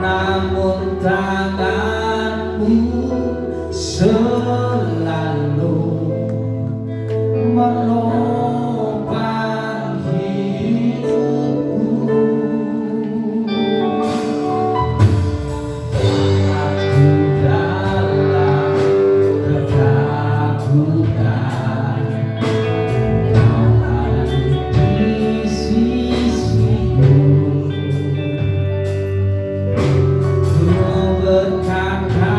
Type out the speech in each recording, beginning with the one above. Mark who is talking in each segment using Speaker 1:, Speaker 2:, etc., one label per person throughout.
Speaker 1: Namun tanganmu selalu menopang hidupku. Aku dalam ketakutan, Kau ada di sisiku. Berkata,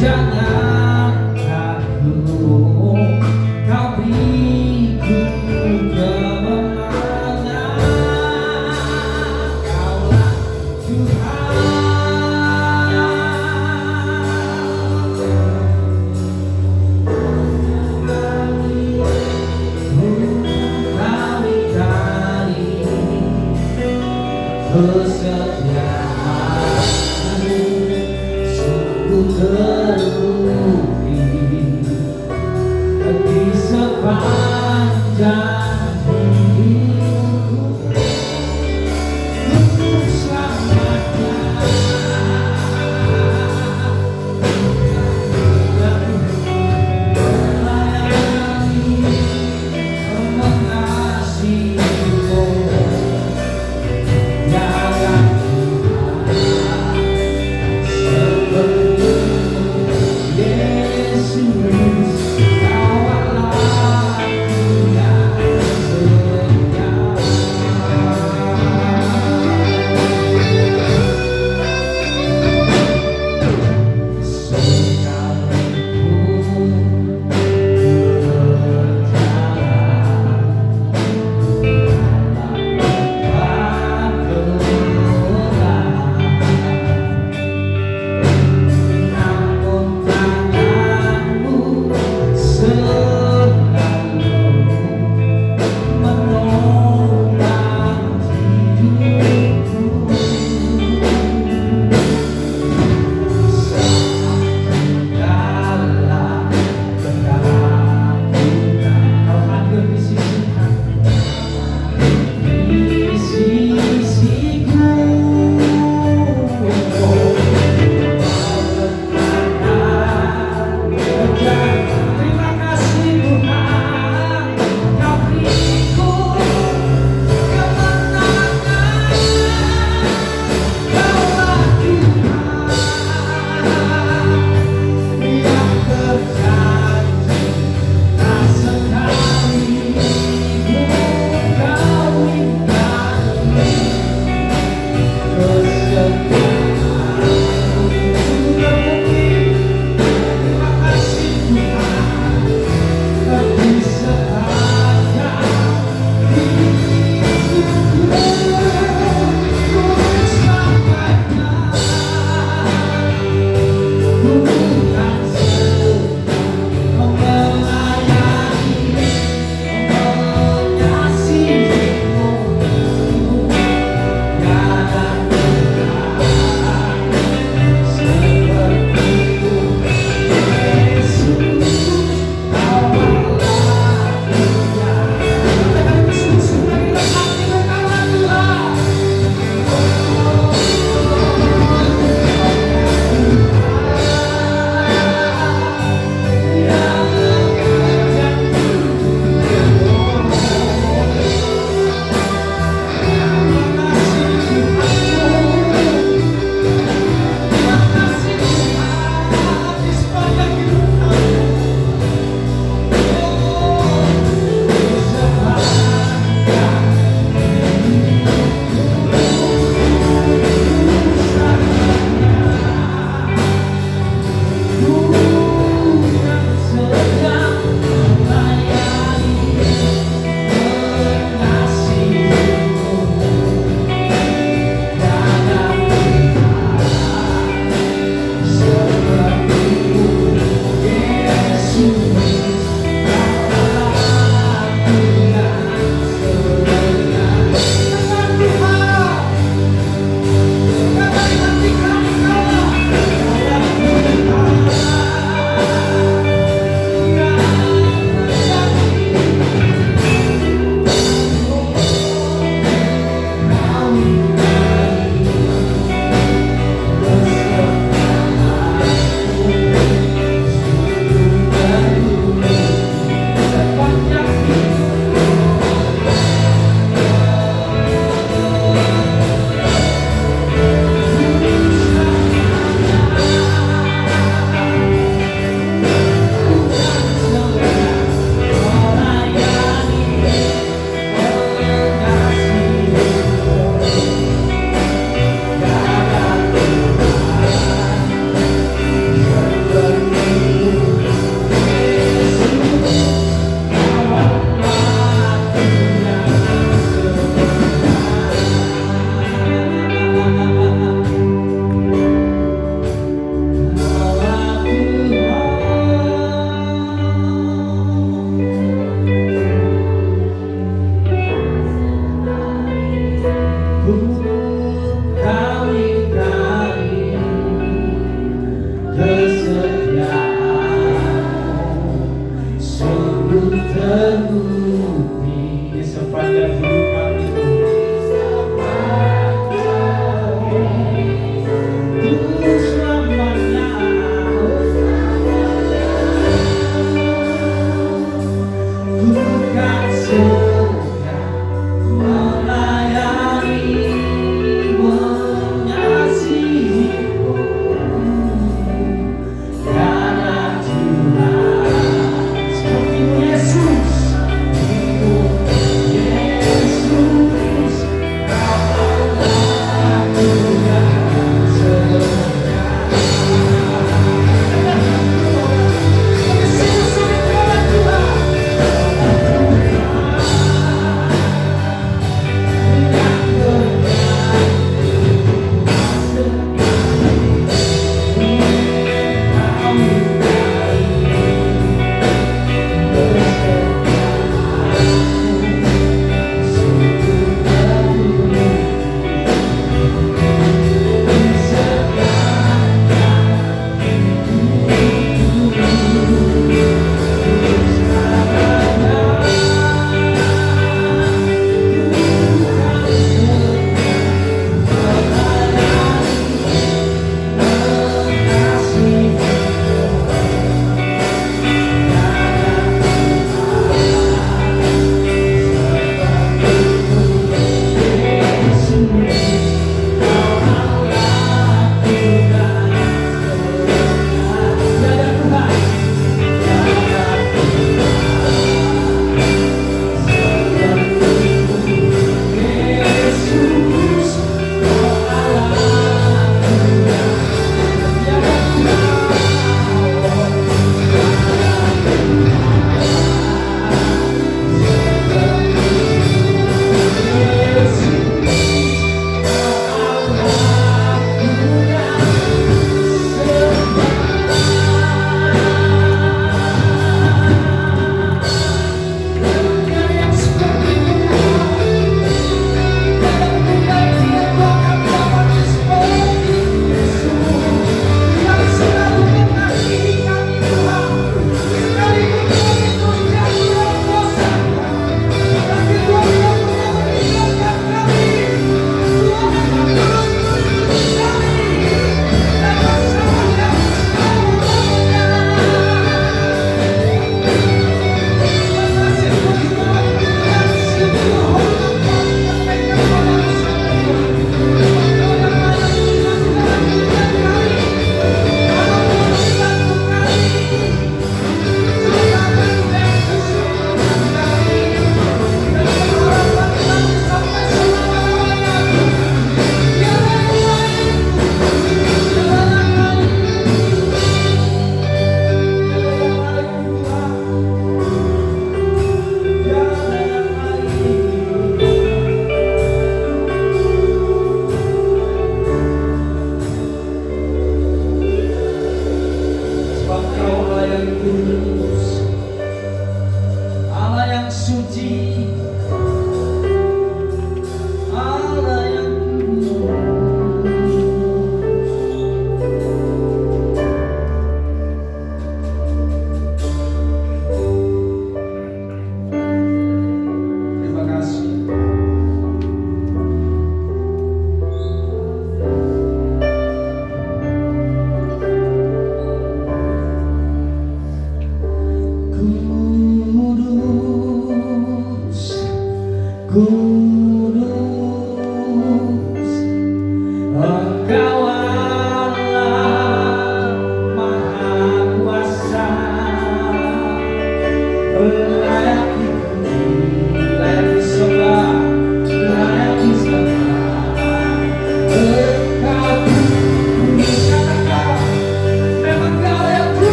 Speaker 1: jangan takut, Kau beriku kemenangan. Kaulah Tuhan, kesetiaanmu sungguh terbukti di sepanjang hidupku. Untuk selamanya melayani, mengasihimu. Yesus, Kau adalah Tuhan.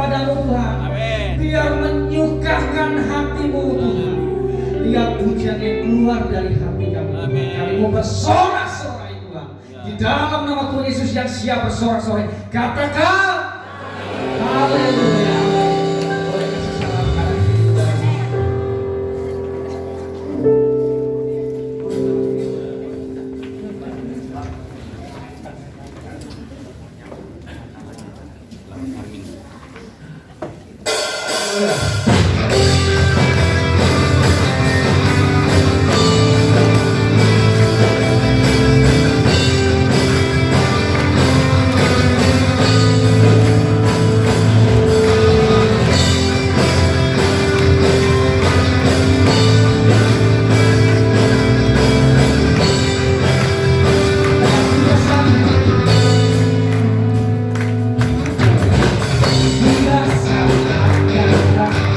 Speaker 1: kepadamu Tuhan.
Speaker 2: Amin.
Speaker 1: Biar menyukakan hatimu Tuhan. Lihat pujian yang keluar dari hati kami Tuhan.
Speaker 2: Amin.
Speaker 1: Kami mau bersorak-sorai Tuhan. Di dalam nama Tuhan Yesus yang siap bersorak-sorai, katakan haleluya. Boleh kasih salam kanan kiri saudara. Dia sangat gagah.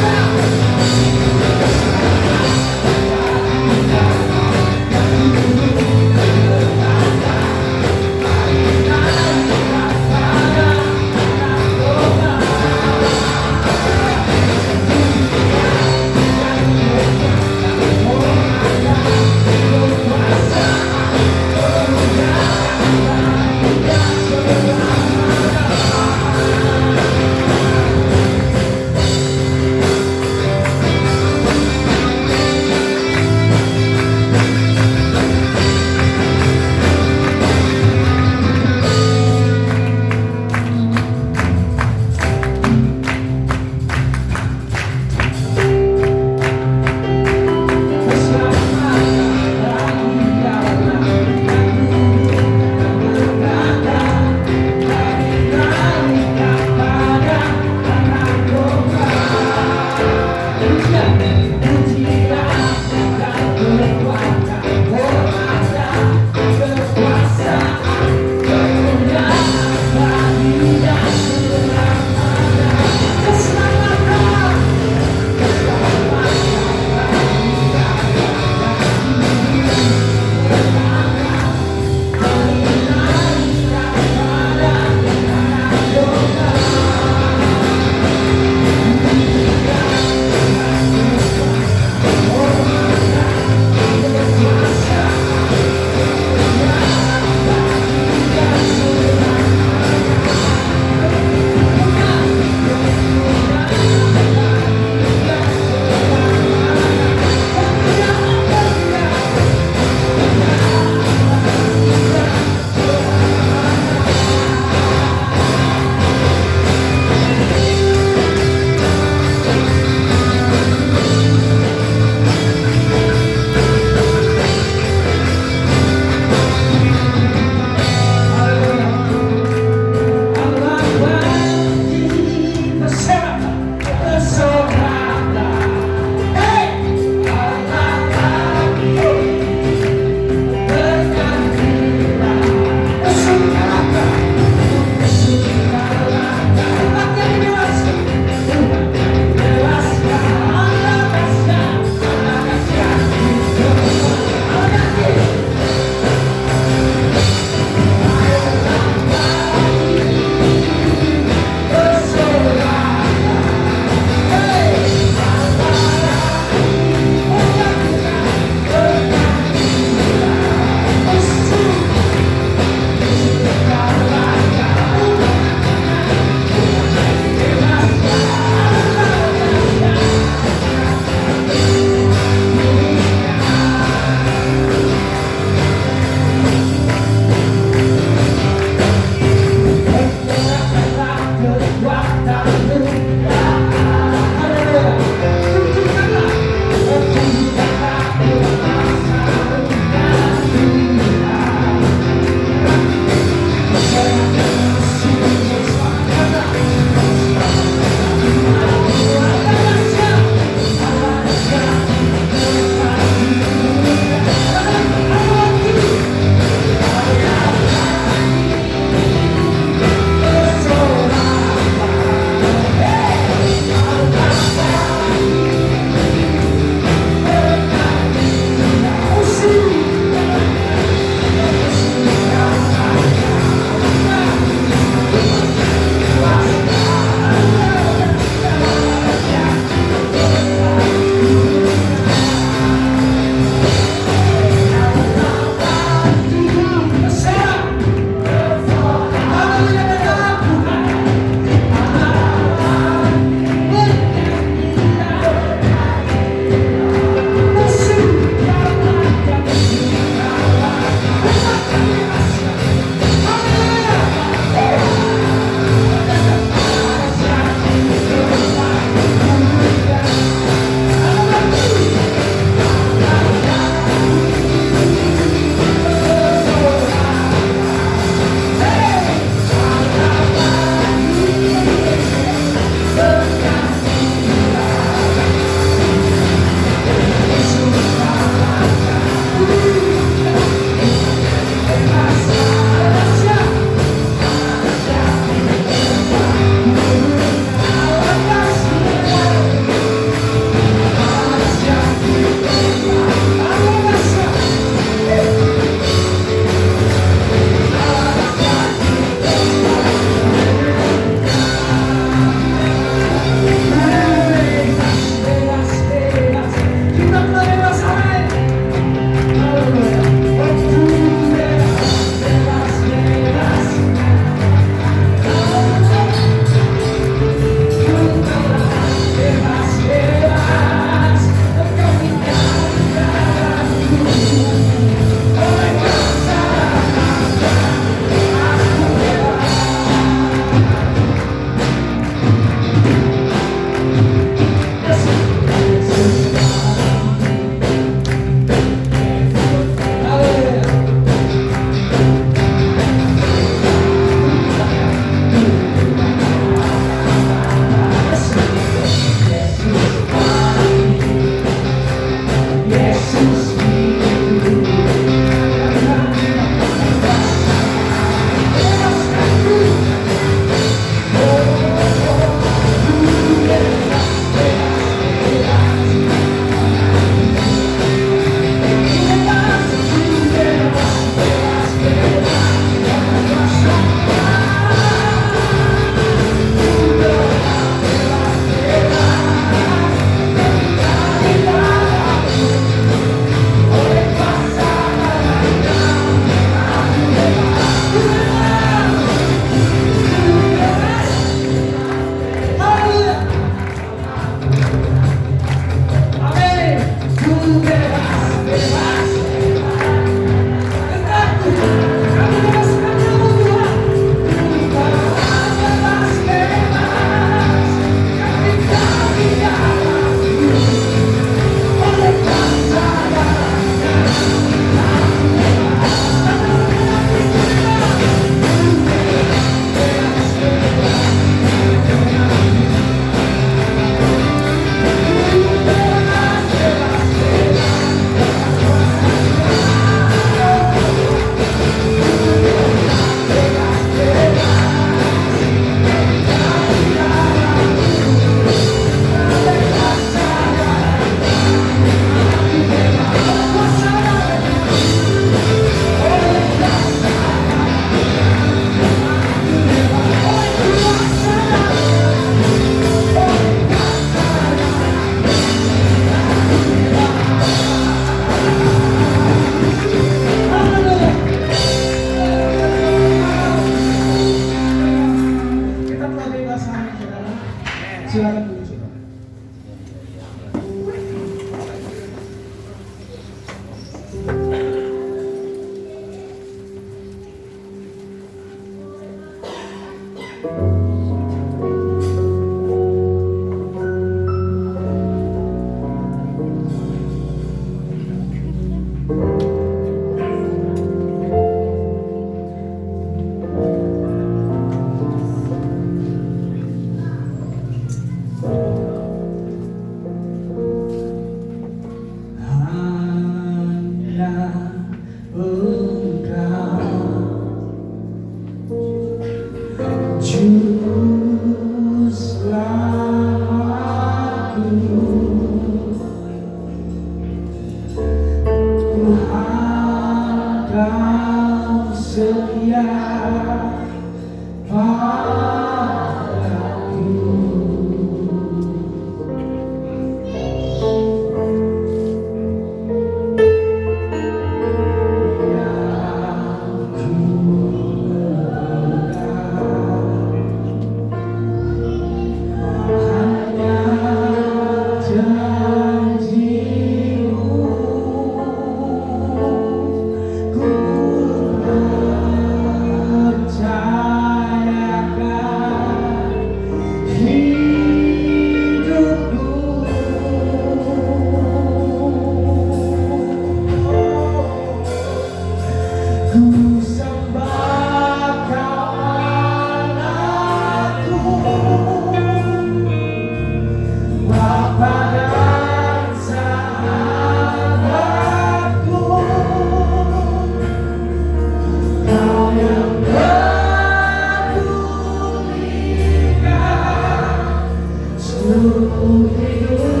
Speaker 1: Yesus,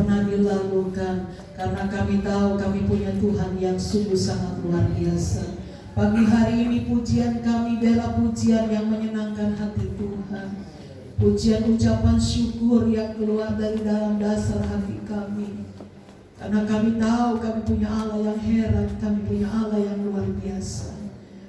Speaker 2: pernah dilalukan, karena kami tahu kami punya Tuhan yang sungguh sangat luar biasa. Pagi hari ini pujian kami adalah pujian yang menyenangkan hati Tuhan. Pujian ucapan syukur yang keluar dari dalam dasar hati kami. Karena kami tahu kami punya Allah yang heran, kami punya Allah yang luar biasa.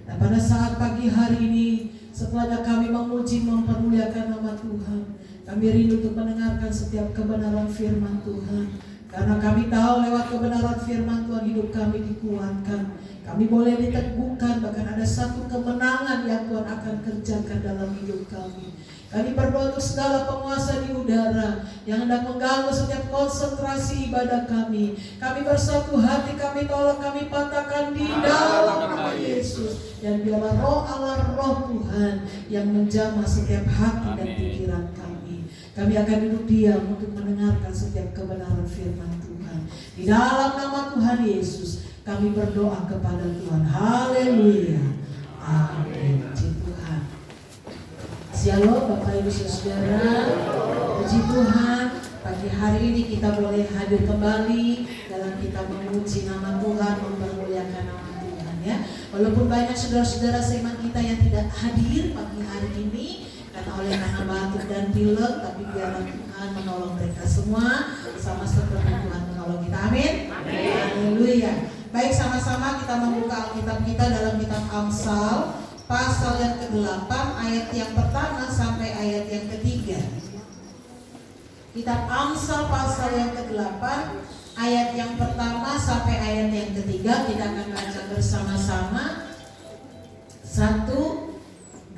Speaker 2: Dan pada saat pagi hari ini, setelah kami memuji mempermuliakan nama Tuhan, kami rindu untuk mendengarkan setiap kebenaran firman Tuhan. Karena kami tahu lewat kebenaran firman Tuhan hidup kami dikuatkan. Kami boleh diteguhkan, bahkan ada satu kemenangan yang Tuhan akan kerjakan dalam hidup kami. Kami berdoa untuk segala penguasa di udara yang hendak mengganggu setiap konsentrasi ibadah kami. Kami bersatu hati, kami tolak, kami patahkan di dalam nama Yesus. Dan biarlah roh Allah, roh Tuhan yang menjamah setiap hati dan pikiran kami. Kami akan duduk diam untuk mendengarkan setiap kebenaran firman Tuhan. Di dalam nama Tuhan Yesus kami berdoa kepada Tuhan. Haleluya. Amin. Puji Tuhan. Shalom Bapak Ibu Saudara. Puji Tuhan, pagi hari ini kita boleh hadir kembali dalam kita memuji nama Tuhan, mempermuliakan nama Tuhan ya. Walaupun banyak saudara-saudara seiman kita yang tidak hadir pagi hari ini karena batuk dan pilek, tapi biarlah Tuhan menolong mereka semua sama seperti Tuhan menolong kita. Amin. Haleluya. Baik, sama-sama kita membuka Alkitab kita dalam kitab Amsal pasal yang ke-8 ayat yang pertama sampai ayat yang ketiga. Kitab Amsal pasal yang ke-8 ayat yang pertama sampai ayat yang ketiga. Kita akan baca bersama-sama. 1, 2,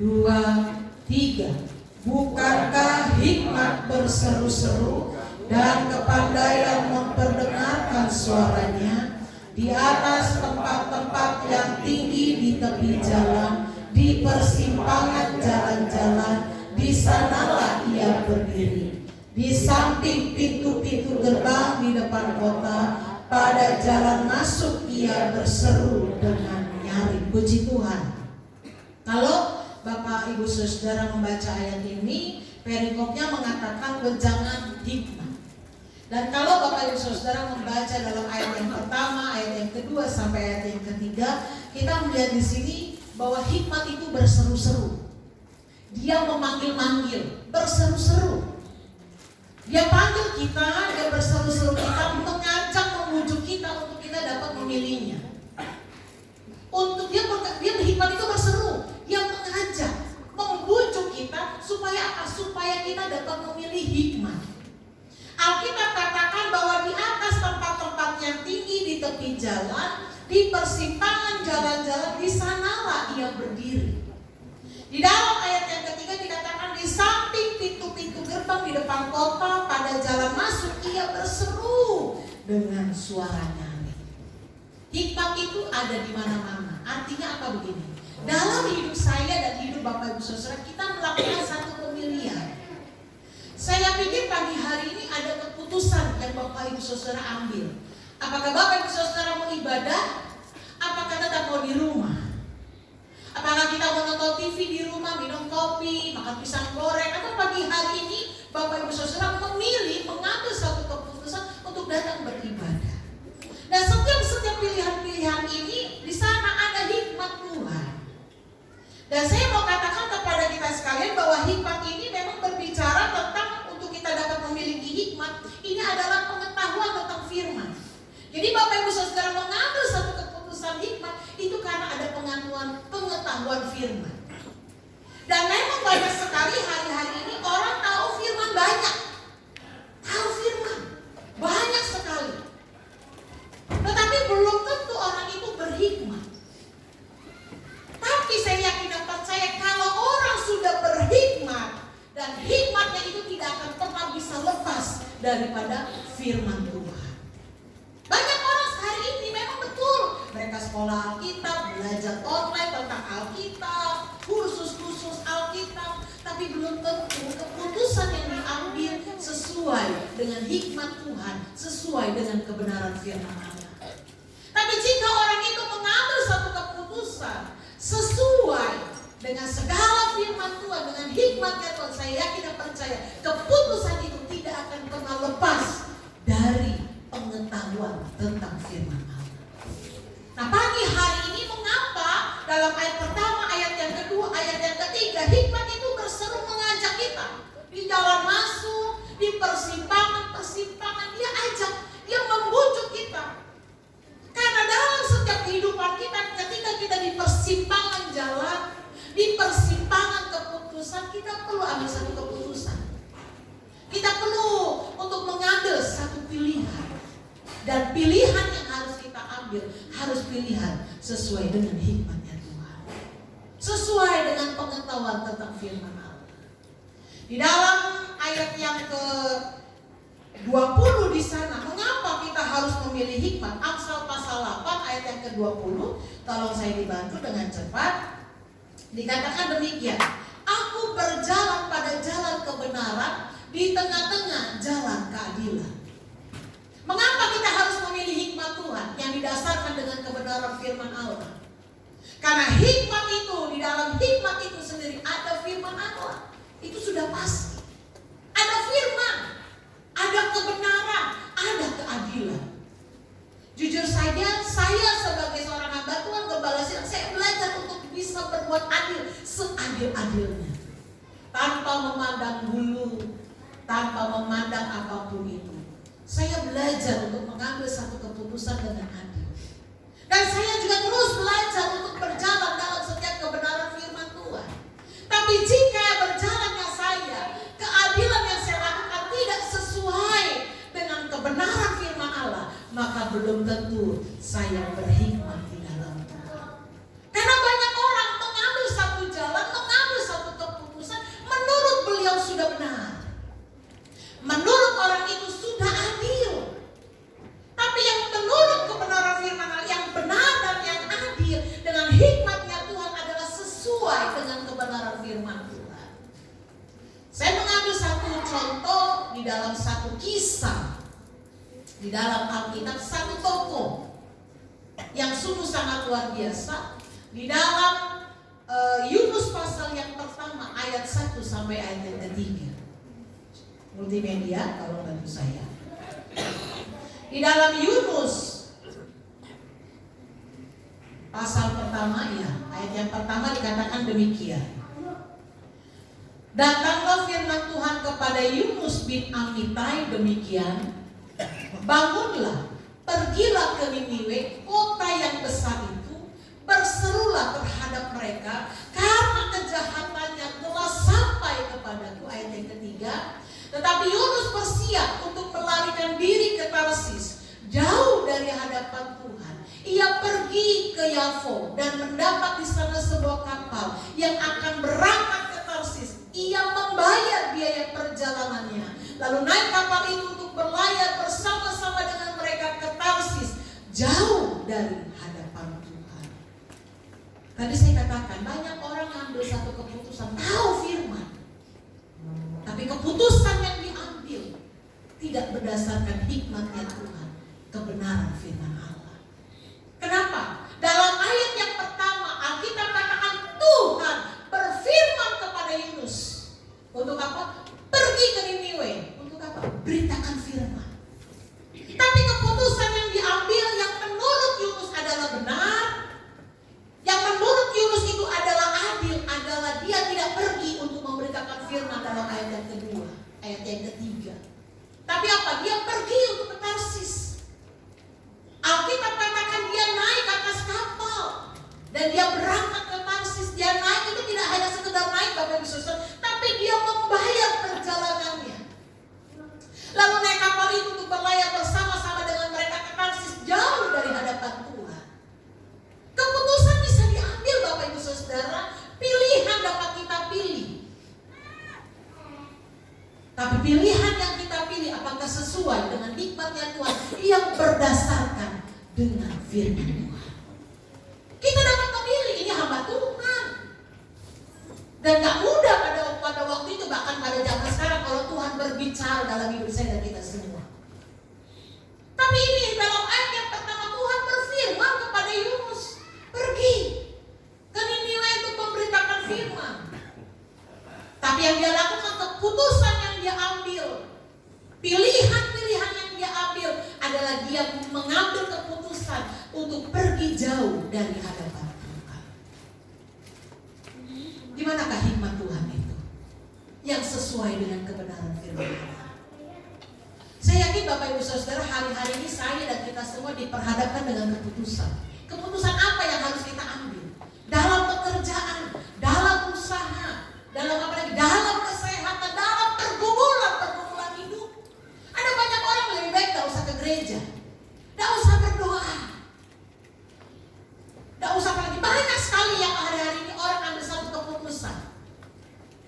Speaker 2: 3. Bukankah hikmat berseru-seru dan kepandaian memperdengarkan suaranya di atas tempat-tempat yang tinggi di tepi jalan, di persimpangan jalan-jalan, di sanalah ia berdiri. Di samping pintu-pintu gerbang di depan kota, pada jalan masuk ia berseru dengan nyaring. Puji Tuhan. Kalau Bapak Ibu Saudara membaca ayat ini, perikopnya mengatakan wejangan hikmat. Dan kalau Bapak Ibu Saudara membaca dalam ayat yang pertama, ayat yang kedua sampai ayat yang ketiga, kita melihat di sini bahwa hikmat itu berseru-seru. Dia memanggil-manggil, berseru-seru. Dia panggil kita, dia berseru-seru kita, mengajak, memujuk kita untuk kita dapat memilihnya. Untuk dia hikmat itu berseru, dia mengajak, membujuk kita supaya apa? Supaya kita dapat memilih hikmat. Alkitab katakan bahwa di atas tempat-tempat yang tinggi di tepi jalan, di persimpangan jalan-jalan, di sanalah ia berdiri. Di dalam ayat yang ketiga dikatakan di samping pintu-pintu gerbang di depan kota, pada jalan masuk ia berseru dengan suara nyaring. Hikmat itu ada di mana-mana. Artinya apa begini? Dalam hidup saya dan hidup Bapak Ibu Saudara, kita melakukan satu pemilihan. Saya pikir pagi hari ini ada keputusan yang Bapak Ibu Saudara ambil. Apakah Bapak Ibu Saudara mau ibadah? Apakah tetap mau di rumah? Apakah kita mau nonton TV di rumah, minum kopi, makan pisang goreng? Atau pagi hari ini Bapak Ibu Saudara memilih, mengambil satu keputusan untuk datang beribadah. Dan setiap pilihan-pilihan ini di sana ada hikmat Tuhan. Dan saya mau katakan kepada kita sekalian bahwa hikmat ini memang berbicara tentang untuk kita dapat memiliki hikmat. Ini adalah pengetahuan tentang firman. Jadi Bapak Ibu Saudara mengambil satu keputusan hikmat itu karena ada pengetahuan firman. Dan memang banyak sekali hari-hari ini orang tahu firman banyak. Tahu firman banyak sekali. Tetapi belum tentu orang itu berhikmat. Tapi saya yakin dan percaya kalau orang sudah berhikmat dan hikmatnya itu tidak akan pernah bisa lepas daripada firman Tuhan. Banyak orang hari ini memang betul mereka sekolah Alkitab, belajar online tentang Alkitab, kursus-kursus Alkitab, tapi belum tentu keputusan yang diambil sesuai dengan hikmat Tuhan, sesuai dengan kebenaran firman Allah. Tapi jika orang itu mengambil satu keputusan sesuai dengan segala firman Tuhan, dengan hikmatnya Tuhan, saya yakin dan percaya keputusan itu tidak akan pernah lepas dari pengetahuan tentang firman Allah. Nah, pagi hari ini mengapa dalam ayat pertama, ayat yang kedua, ayat yang ketiga, hikmat itu berseru mengajak kita di jalan masuk, di persimpangan-persimpangan, dia ajak, dia membujuk kita. Karena dalam setiap kehidupan kita, ketika kita di persimpangan jalan, di persimpangan keputusan, kita perlu ambil satu keputusan. Kita perlu untuk mengambil satu pilihan. Dan pilihan yang harus kita ambil harus pilihan sesuai dengan hikmatnya Tuhan, sesuai dengan pengetahuan tentang firman Allah. Di dalam ayat yang ke-20 di sana, mengapa kita harus memilih hikmat? Amsal pasal 8 ayat yang ke-20, tolong saya dibantu dengan cepat. Dikatakan demikian, aku berjalan pada jalan kebenaran di tengah-tengah jalan keadilan. Mengapa kita harus memilih hikmat Tuhan yang didasarkan dengan kebenaran firman Allah? Karena hikmat itu, di dalam hikmat itu sendiri ada firman Allah. Itu sudah pasti. Ada firman, ada kebenaran, ada keadilan. Jujur saja, saya sebagai seorang hamba Tuhan, Gembala Silang, saya belajar untuk bisa berbuat adil seadil-adilnya, tanpa memandang bulu, tanpa memandang apapun itu. Saya belajar untuk mengambil satu keputusan dengan adil. Dan saya juga terus belajar untuk berjalan dalam setiap kebenaran firman Tuhan. Tapi jika berjalannya saya, keadilan yang saya lakukan tidak sesuai dengan kebenaran firman Allah, maka belum tentu saya berhikmat di dalam Tuhan. Karena banyak orang mengambil satu jalan, mengambil satu keputusan menurut beliau sudah benar, menurut orang itu sudah adil. Tapi yang menurut kebenaran firman Allah, yang benar dan yang adil dengan hikmatnya Tuhan adalah sesuai dengan kebenaran firman Tuhan. Saya mengambil satu contoh di dalam satu kisah di dalam Alkitab, satu tokoh yang sungguh sangat luar biasa di dalam Yunus pasal yang pertama ayat 1 sampai ayat yang ketiga. Multimedia kalau bantu saya. Di dalam Yunus pasal pertama, ya, ayat yang pertama dikatakan demikian. Datanglah firman Tuhan kepada Yunus bin Amitai demikian. Bangunlah, pergilah ke Niniwe, kota yang besar itu, berserulah terhadap mereka, karena kejahatannya telah sampai kepadaku. Ayat yang ketiga. Tetapi Yunus bersiap untuk melarikan diri ke Tarsis, jauh dari hadapan Tuhan. Ia pergi ke Yafo dan mendapat di sana sebuah kapal yang akan berangkat ke Tarsis. Ia membayar biaya perjalanannya, lalu naik kapal itu untuk berlayar bersama-sama dengan mereka ke Tarsis, jauh dari hadapan Tuhan. Tadi saya katakan banyak orang ambil satu keputusan, tahu firman, tapi keputusan yang diambil tidak berdasarkan hikmatnya Tuhan, kebenaran firman Allah. Kenapa? Dalam ayat yang pertama Alkitab katakan Tuhan berfirman kepada Yunus. Untuk apa? Pergi ke Niniwe. Untuk apa? Beritakan firman. Tapi keputusan yang diambil yang menurut Yunus adalah benar, yang menurut Yunus itu adalah adil, adalah dia tidak pergi untuk memberitakan firman dalam ayat yang kedua, ayat yang ketiga. Tapi apa? Dia pergi untuk ke Tarsis. Alkitab katakan dia naik ke atas kapal dan dia berangkat ke Tarsis. Dia naik itu tidak hanya sekedar naik, Bapak Ibu Saudara, tapi dia membayar perjalanannya. Lalu naik kapal itu untuk berlayar bersama-sama dengan mereka ke Tarsis, jauh dari hadapan Tuhan. Keputusan bisa diambil, Bapak Ibu Saudara. Pilihan dapat kita pilih. Tapi pilihan yang kita pilih apakah sesuai dengan hikmatnya Tuhan yang berdasarkan dengan firman Tuhan. Kita dapat memilih, ini hamba Tuhan. Dan gak mudah pada waktu itu, bahkan pada zaman sekarang kalau Tuhan berbicara dalam hidup saya dan kita semua. Tapi ini dalam ayat yang pertama Tuhan berfirman kepada Yunus, pergi ke Niniwe untuk memberitakan firman. Tapi yang dia lakukan, keputusan yang dia ambil, pilihan-pilihan yang dia ambil adalah dia mengambil keputusan untuk pergi jauh dari hadapan Tuhan. Di manakah hikmat Tuhan itu? Yang sesuai dengan kebenaran firman Allah. Saya yakin Bapak Ibu Saudara, hari-hari ini saya dan kita semua diperhadapkan dengan keputusan. Keputusan apa yang harus kita ambil? Dalam pekerjaan, dalam usaha, dalam apa lagi? Dalam kesehatan, dalam pergumulan hidup. Ada banyak orang lebih baik gak usah ke gereja, gak usah berdoa, gak usah apa lagi. Banyak sekali yang hari-hari ini orang ambil satu keputusan.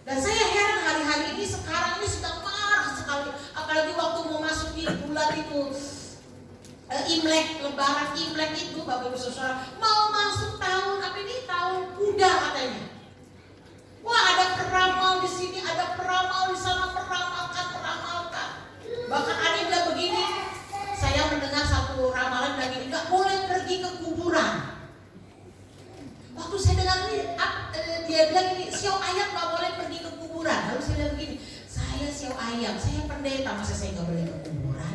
Speaker 2: Dan saya heran hari-hari ini sekarang ini sudah marah sekali. Apalagi waktu mau masuk di bulan itu Imlek, lebaran Imlek itu Bapak Ibu Saudara, mau masuk tahun apa ini, tahun kuda katanya. Wah, ada peramal di sini, ada peramal di sana, peramalkan. Bahkan ada yang bilang begini, saya mendengar satu ramalan bilang gini, gak boleh pergi ke kuburan. Waktu saya dengar ini, dia bilang gini, siau ayam gak boleh pergi ke kuburan. Lalu saya bilang begini, saya siau ayam, saya pendeta, masa saya gak boleh ke kuburan?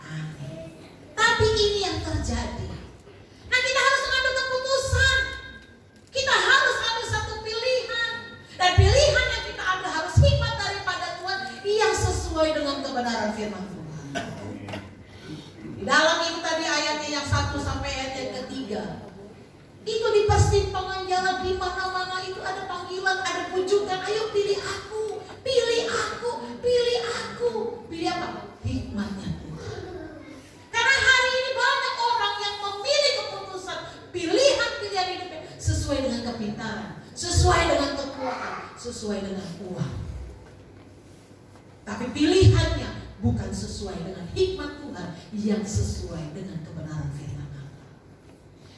Speaker 2: Aneh. Tapi ini yang terjadi. Nah, kita harus mengambil keputusan. Kita harus ambil satu pilihan. Dan pilihan yang kita ambil harus hikmat daripada Tuhan yang sesuai dengan kebenaran firman Tuhan. Di dalam itu tadi ayatnya yang 1 sampai ayat yang ketiga, itu di persimpangan jalan di mana-mana itu ada panggilan, ada pujukan, ayo pilih aku, pilih aku, pilih aku. Pilih apa? Hikmatnya Tuhan. Karena hari ini banyak orang yang memilih keputusan, pilihan hidupnya sesuai dengan kepintaran, sesuai dengan kekuatan, sesuai dengan uang. Tapi pilihannya bukan sesuai dengan hikmat Tuhan yang sesuai dengan kebenaran firman Allah.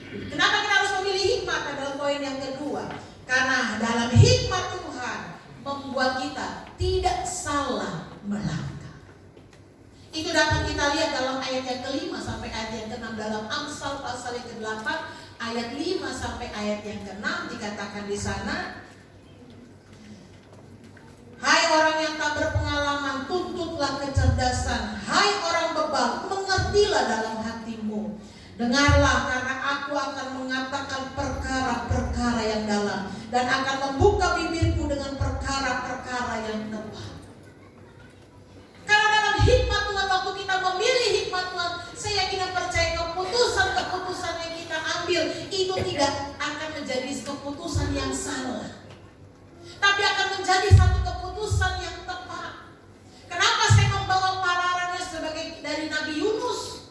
Speaker 2: Kenapa kita harus memilih hikmat? Adalah poin yang kedua. Karena dalam hikmat Tuhan membuat kita tidak salah melangkah. Itu dapat kita lihat dalam ayat yang ke-5 sampai ayat yang ke-6 dalam Amsal pasal yang ke-8 ayat 5 sampai ayat yang ke-6 dikatakan di sana, hai orang yang tak berpengalaman, tuntutlah kecerdasan. Hai orang bebal, mengertilah dalam hatimu. Dengarlah, karena aku akan mengatakan perkara-perkara yang dalam dan akan membuka bibirku dengan perkara-perkara yang tepat. Karena dalam hikmat Tuhan, waktu kita memilih hikmat Tuhan, saya yakin dan percaya keputusan yang kita ambil itu tidak akan menjadi keputusan yang salah, tapi akan menjadi satu keputusan yang tepat. Kenapa saya membawa pararannya sebagai dari Nabi Yunus?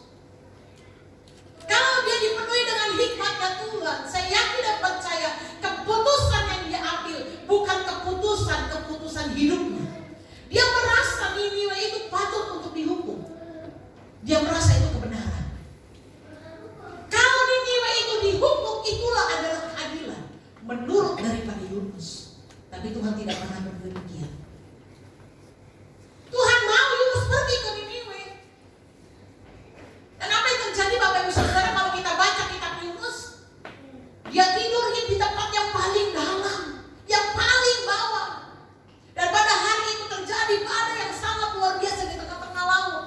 Speaker 2: Kalau dia dipenuhi dengan hikmatnya Tuhan, saya yakin dan percaya keputusan yang dia ambil bukan keputusan hidupnya. Dia merasa Niniwe itu patut untuk dihukum. Dia merasa itu kebenaran. Kalau Niniwe itu dihukum, itulah adalah keadilan menurut daripada Yunus. Tapi Tuhan tidak pernah berdemikian. Tuhan mau Yunus pergi ke Niniwe. Dan apa yang terjadi Bapak Ibu Saudara kalau kita baca kitab Yunus? Dia tidur di tempat yang paling dalam, yang paling bawah. Dan pada hari itu terjadi badai yang sangat luar biasa di tengah-tengah laut.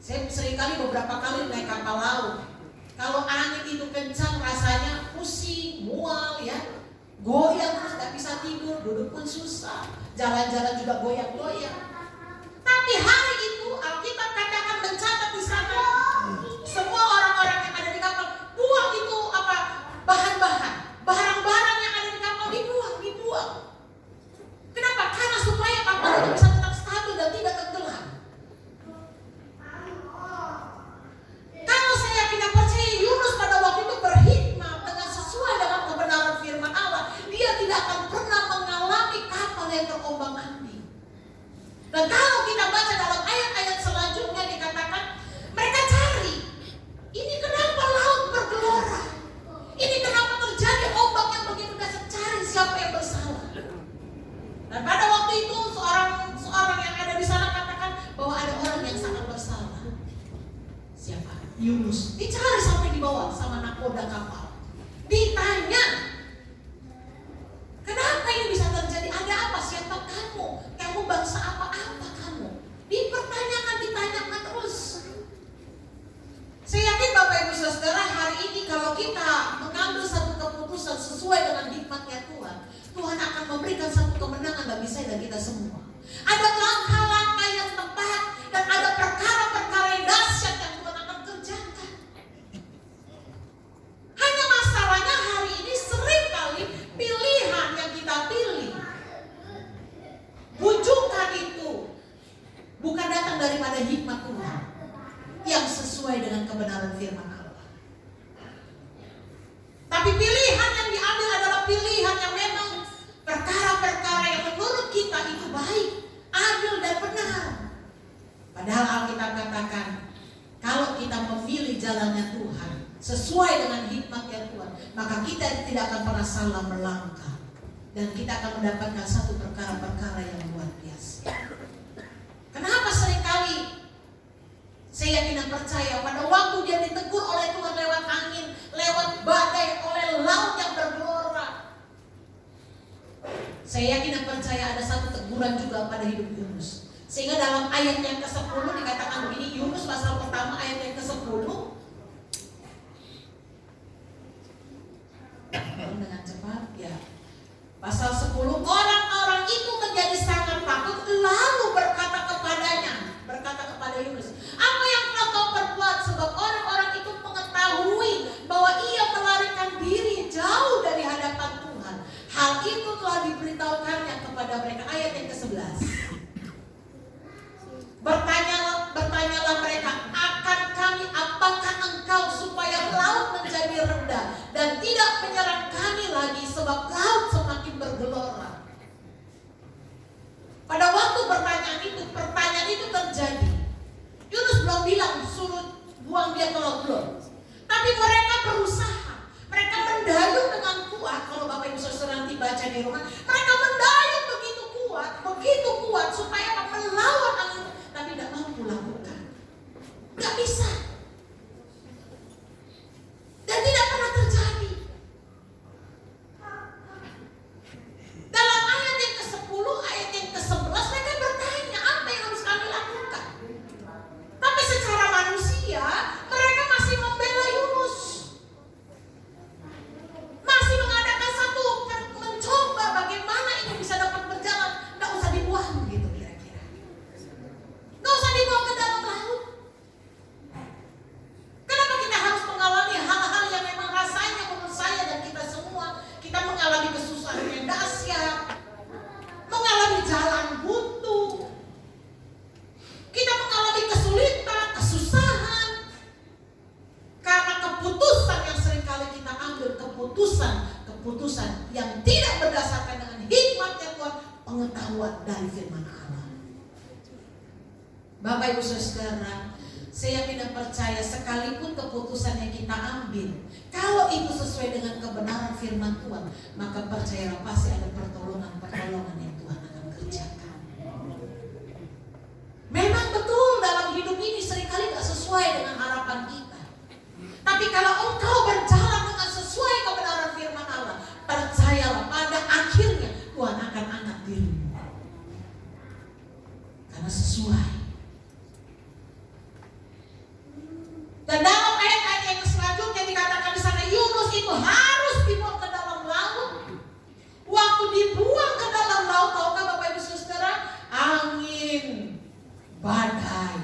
Speaker 2: Saya seringkali beberapa kali naik kapal laut. Kalau angin itu kencang rasanya pusing, mual ya. Goyang terus gak bisa tidur, duduk pun susah. Jalan-jalan juga goyang-goyang. Tapi hari itu Alkitab katakan mencatat di sana, semua orang-orang yang ada di kapal buang itu apa? Bahan-bahan, barang-barang yang ada di kapal dibuang. Kenapa? Karena supaya kapal itu bisa tetap stabil dan tidak tenggelam. Kalau saya yakin dan percaya Yunus pada waktu itu berhikmat dengan sesuai dengan kebenaran firman Allah, dia tidak akan pernah mengalami kapal yang terombang-ambing. Dan kalau kita baca dalam ayat-ayat selanjutnya dikatakan mereka cari, ini kenapa laut bergelora? Ini kenapa terjadi ombak yang begitu dasar? Cari siapa yang bersalah. Dan pada waktu itu seorang yang ada di sana katakan bahwa ada orang yang sangat bersalah. Siapa? Yunus. Dicari sampai di bawah sama nakoda kapal. Ditanya, kenapa ini bisa terjadi? Ada apa? Siapa kamu? Kamu bangsa apa kamu? Dipertanyakan. hikmat Tuhan yang sesuai dengan kebenaran firman Allah. Tapi pilihan yang diambil adalah pilihan yang memang perkara-perkara yang menurut kita itu baik, adil dan benar. Padahal Alkitab katakan, kalau kita memilih jalannya Tuhan sesuai dengan hikmatnya Tuhan, maka kita tidak akan pernah salah melangkah, dan kita akan mendapatkan satu perkara-perkara yang luar biasa. Kenapa seringkali saya yakin dan percaya pada waktu dia ditegur oleh Tuhan lewat angin, lewat badai, oleh laut yang bergelora, saya yakin dan percaya ada satu teguran juga pada hidup Yunus. Sehingga dalam ayat yang ke-10 dikatakan begini, Yunus pasal pertama ayat yang ke-10. Dengan cepat ya. Pasal 10, orang-orang itu menjadi sangat takut, lalu berkata kepada Yunus, apa yang telah kau perbuat? Sebab orang-orang itu mengetahui bahwa ia melarikan diri jauh dari hadapan Tuhan. Hal itu telah diberitahukannya kepada mereka. Ayat yang ke-11. Bertanyalah mereka akan kami, apakah engkau supaya laut menjadi rendah dan tidak menyerang kami lagi, sebab laut semakin bergelora. Pada waktu pertanyaan itu terjadi, Yunus belum bilang suruh buang dia ke laut, belum. Tapi mereka berusaha, mereka mendayung dengan kuat. Kalau Bapak Ibu Saudara nanti baca di rumah, mereka mendayung begitu kuat supaya melawan angin, tapi tidak mampu lakukan. Gak bisa. Dan tidak pernah terjadi. Dalam ayat yang ke-10, ayat yang ke-11 mereka bertanya, apa yang harus kami lakukan? Tapi secara manusia mereka masih membela Yunus, masih mengadakan satu mencoba bagaimana ini bisa dapat berjalan. Gak usah dibuang gitu kira-kira. Gak usah dibuang ke dalam laut. Kenapa kita harus mengalami hal-hal yang memang rasanya menurut saya dan kita semua, kita mengalami kesusahan yang dahsyat, mengalami jalan buntu, kita mengalami kesulitan, kesusahan, karena keputusan yang seringkali kita ambil, keputusan yang tidak berdasarkan dengan hikmatnya Tuhan, pengetahuan dari firman Allah. Bapak Ibu Saudara, saya yakin dan percaya sekalipun keputusan yang kita ambil, kalau itu sesuai dengan kebenaran firman Tuhan, maka percayalah pasti ada pertolongan yang Tuhan akan kerjakan. Memang betul dalam hidup ini seringkali gak sesuai dengan harapan kita. Tapi kalau engkau berjalan dengan sesuai kebenaran firman Allah, percayalah pada akhirnya Tuhan akan angkat dirimu. Karena sesuai. Dan dalam ayat-ayat yang selanjutnya dikatakan di sana, Yunus itu harus dibuang ke dalam laut. Waktu dibuang ke dalam laut, tahukah Bapak Ibu Saudara, angin badai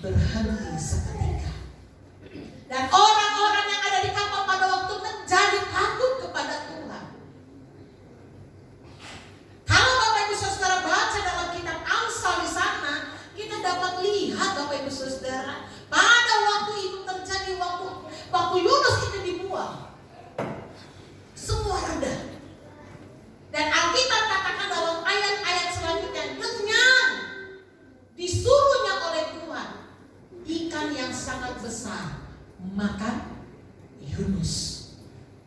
Speaker 2: berhenti seketika. Dan orang-orang yang ada di kapal pada waktu menjadi takut kepada Tuhan. Kalau Bapak Ibu Saudara baca dalam kitab Amsal di sana, kita dapat lihat Bapak Ibu Saudara, pada waktu itu terjadi, waktu Yunus itu dibuang, semua reda. Dan Alkitab katakan dalam ayat-ayat selanjutnya, dengan disuruhnya oleh Tuhan ikan yang sangat besar makan Yunus.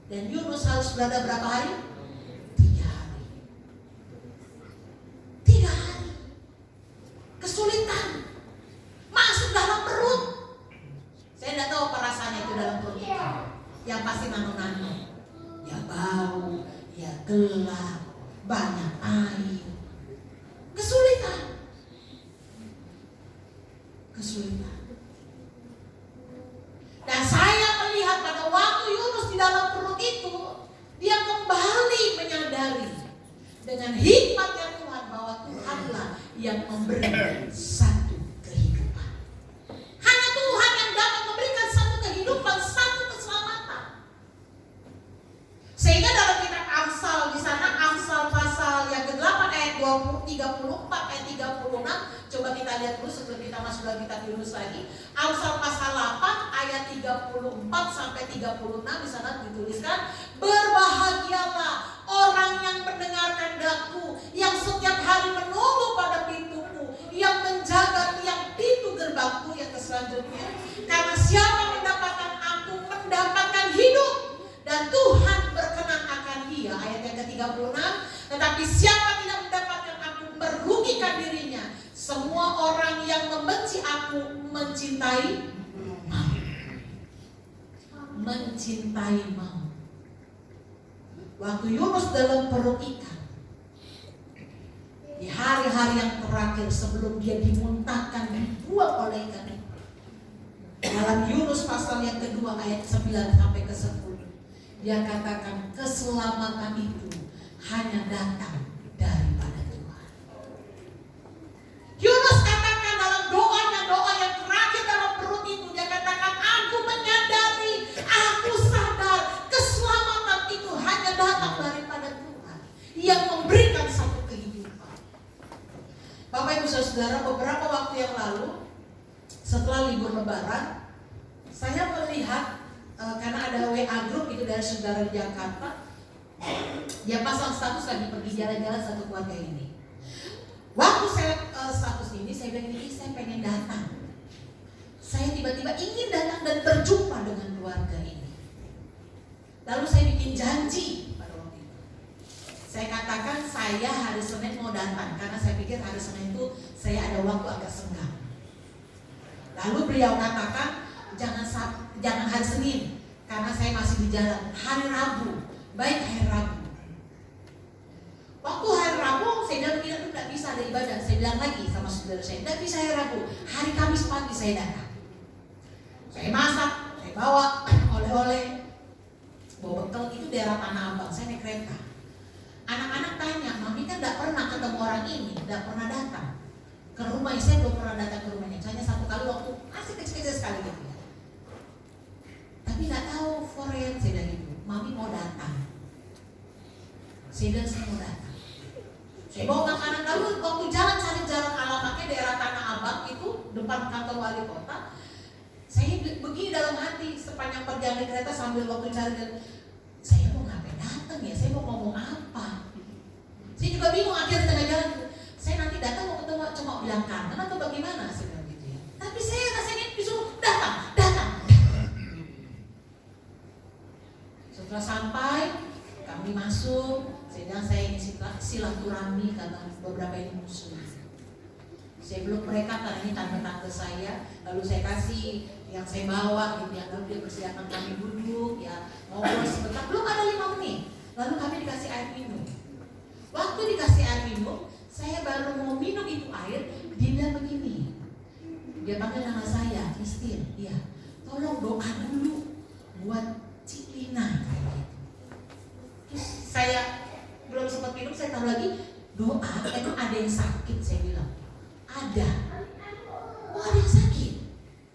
Speaker 2: Dan Yunus harus berada berapa hari? 3 hari. 3 hari. Kesulitan. Masuk dalam perut. Saya tidak tahu apa rasanya itu dalam perut itu. Yang pasti nano-nano. Ya bau, ya gelap, banyak air. Kesulitan. Dan saya melihat pada waktu Yunus di dalam perut itu, dia kembali menyadari dengan hikmatnya Tuhan bahwa Tuhanlah yang memberi satu kehidupan. Hanya Tuhan yang dapat memberikan satu kehidupan, satu keselamatan. Sehingga dalam kitab Amsal di sana, Amsal pasal yang ke-8 ayat 34 ayat 36, coba kita lihat dulu sebelum kita masuk dalam kitab kitab Yunus lagi. Amsal pasal 8 ayat 34 sampai 36 di sana dituliskan, berbahagialah orang yang mendengarkan daku, yang setiap hari menunggu pada pintuku, yang menjaga tiang pintu gerbangku. Yang selanjutnya, karena siapa mendapatkan aku mendapatkan hidup, dan Tuhan berkenan akan dia. Ayat yang ke-36, tetapi siapa tidak mendapatkan aku merugikan dirinya. Semua orang yang membenci aku mencintai maut. Mencintai maut. Waktu Yunus dalam perut ikan, di hari-hari yang terakhir sebelum dia dimuntahkan, dibuang oleh ikan, dalam Yunus pasal yang kedua ayat 9 sampai ke 10, dia katakan keselamatan itu hanya datang daripada Tuhan. Yunus katakan dalam doanya, doa yang terakhir dalam perut itu, dia katakan, aku menyadari, aku sadar keselamatan itu hanya datang daripada Tuhan yang memberikan satu kehidupan. Bapak Ibu Saudara, beberapa waktu yang lalu setelah libur lebaran, saya melihat karena ada WA group itu dari saudara di Jakarta, dia pasang status lagi pergi jalan-jalan satu keluarga ini. Waktu saya status ini, saya bilang ini saya pengen datang. Saya tiba-tiba ingin datang dan berjumpa dengan keluarga ini. Lalu saya bikin janji pada waktu itu. Saya katakan saya hari Senin mau datang, karena saya pikir hari Senin itu saya ada waktu agak senggang. Lalu beliau katakan jangan hari Senin, karena saya masih di jalan. Hari Rabu, baik hari Rabu. Waktu hari Rabu saya bilang begini, tidak bisa ada ibadah. Saya bilang lagi sama saudara saya, tidak bisa hari Rabu. Hari Kamis pagi saya datang. Saya masak, saya bawa oleh-oleh, bawa bekal. Itu daerah Tanah Abang, saya naik kereta. Anak-anak tanya, mami kan tidak pernah ketemu orang ini, tidak pernah datang ke rumah. Saya belum pernah datang ke rumahnya, hanya satu kali waktu masih kecil-kecil sekali gitu ya. Tapi nggak tahu foreign, saya bilang gitu, mami mau datang. Saya bilang saya mau datang. Saya bawa makanan, lalu waktu jalan cari jalan alamatnya daerah Tanah Abang itu depan kantor wali kota. Saya begini dalam hati sepanjang perjalanan kereta sambil waktu cari, saya mau ngapain datang ya, saya mau ngomong apa. Saya juga bingung akhirnya tengah jalan itu. Saya nanti datang mau ketemu cuma bilang kangen atau bagaimana, saya bilang gitu ya. Tapi saya rasanya disuruh datang. Setelah sampai, kami masuk. Saya bilang saya ingin silaturahmi karena beberapa ini musuh. Saya belum mereka karena ini tante-tante saya. Lalu saya kasih yang saya bawa gitu ya. Lalu dia persilakan kami duduk ya, ngobrol sebentar. Belum ada 5 menit. Lalu kami dikasih air minum. Waktu dikasih air minum, saya baru mau minum itu air, dia bilang begini. Dia panggil nama saya, Christine. Iya, tolong doa dulu buat Cik Lina. Terus saya belum sempat minum, saya tahu lagi doa. Emang ada yang sakit? Saya bilang ada. Oh, ada yang sakit.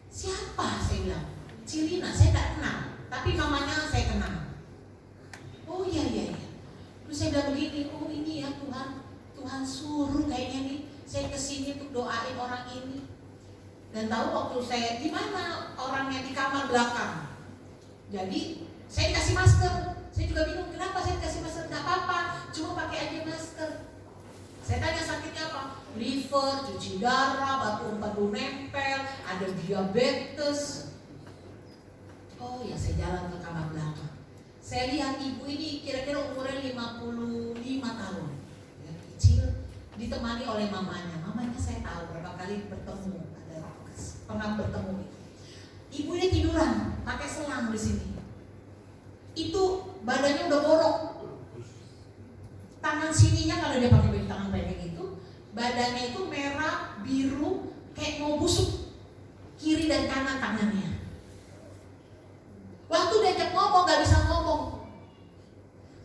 Speaker 2: Siapa? Saya bilang Cik Lina. Saya tak kenal, tapi mamanya saya kenal. Oh iya. Terus saya bilang begini, oh ini ya Tuhan suruh kayaknya nih saya kesini untuk doain orang ini. Dan tahu waktu saya di mana orangnya, di kamar belakang. Jadi saya dikasih masker. Saya juga bingung kenapa saya dikasih masker. Tidak apa-apa, cuma pakai aja masker. Saya tanya sakitnya apa? Liver, cuci darah, batu empedu nempel, ada diabetes. Oh ya, saya jalan ke kamar belakang. Saya lihat ibu ini kira-kira umurnya 55 tahun, ya, kecil, ditemani oleh mamanya. Mamanya saya tahu berapa kali bertemu, pernah bertemu. Ibu ini tiduran, pakai selang di sini. Itu badannya udah borok. Tangan sininya kalau dia pakai baju tangan pendek itu, badannya itu merah, biru, kayak mau busuk. Kiri dan kanan tangannya. Waktu diajak ngomong gak bisa ngomong.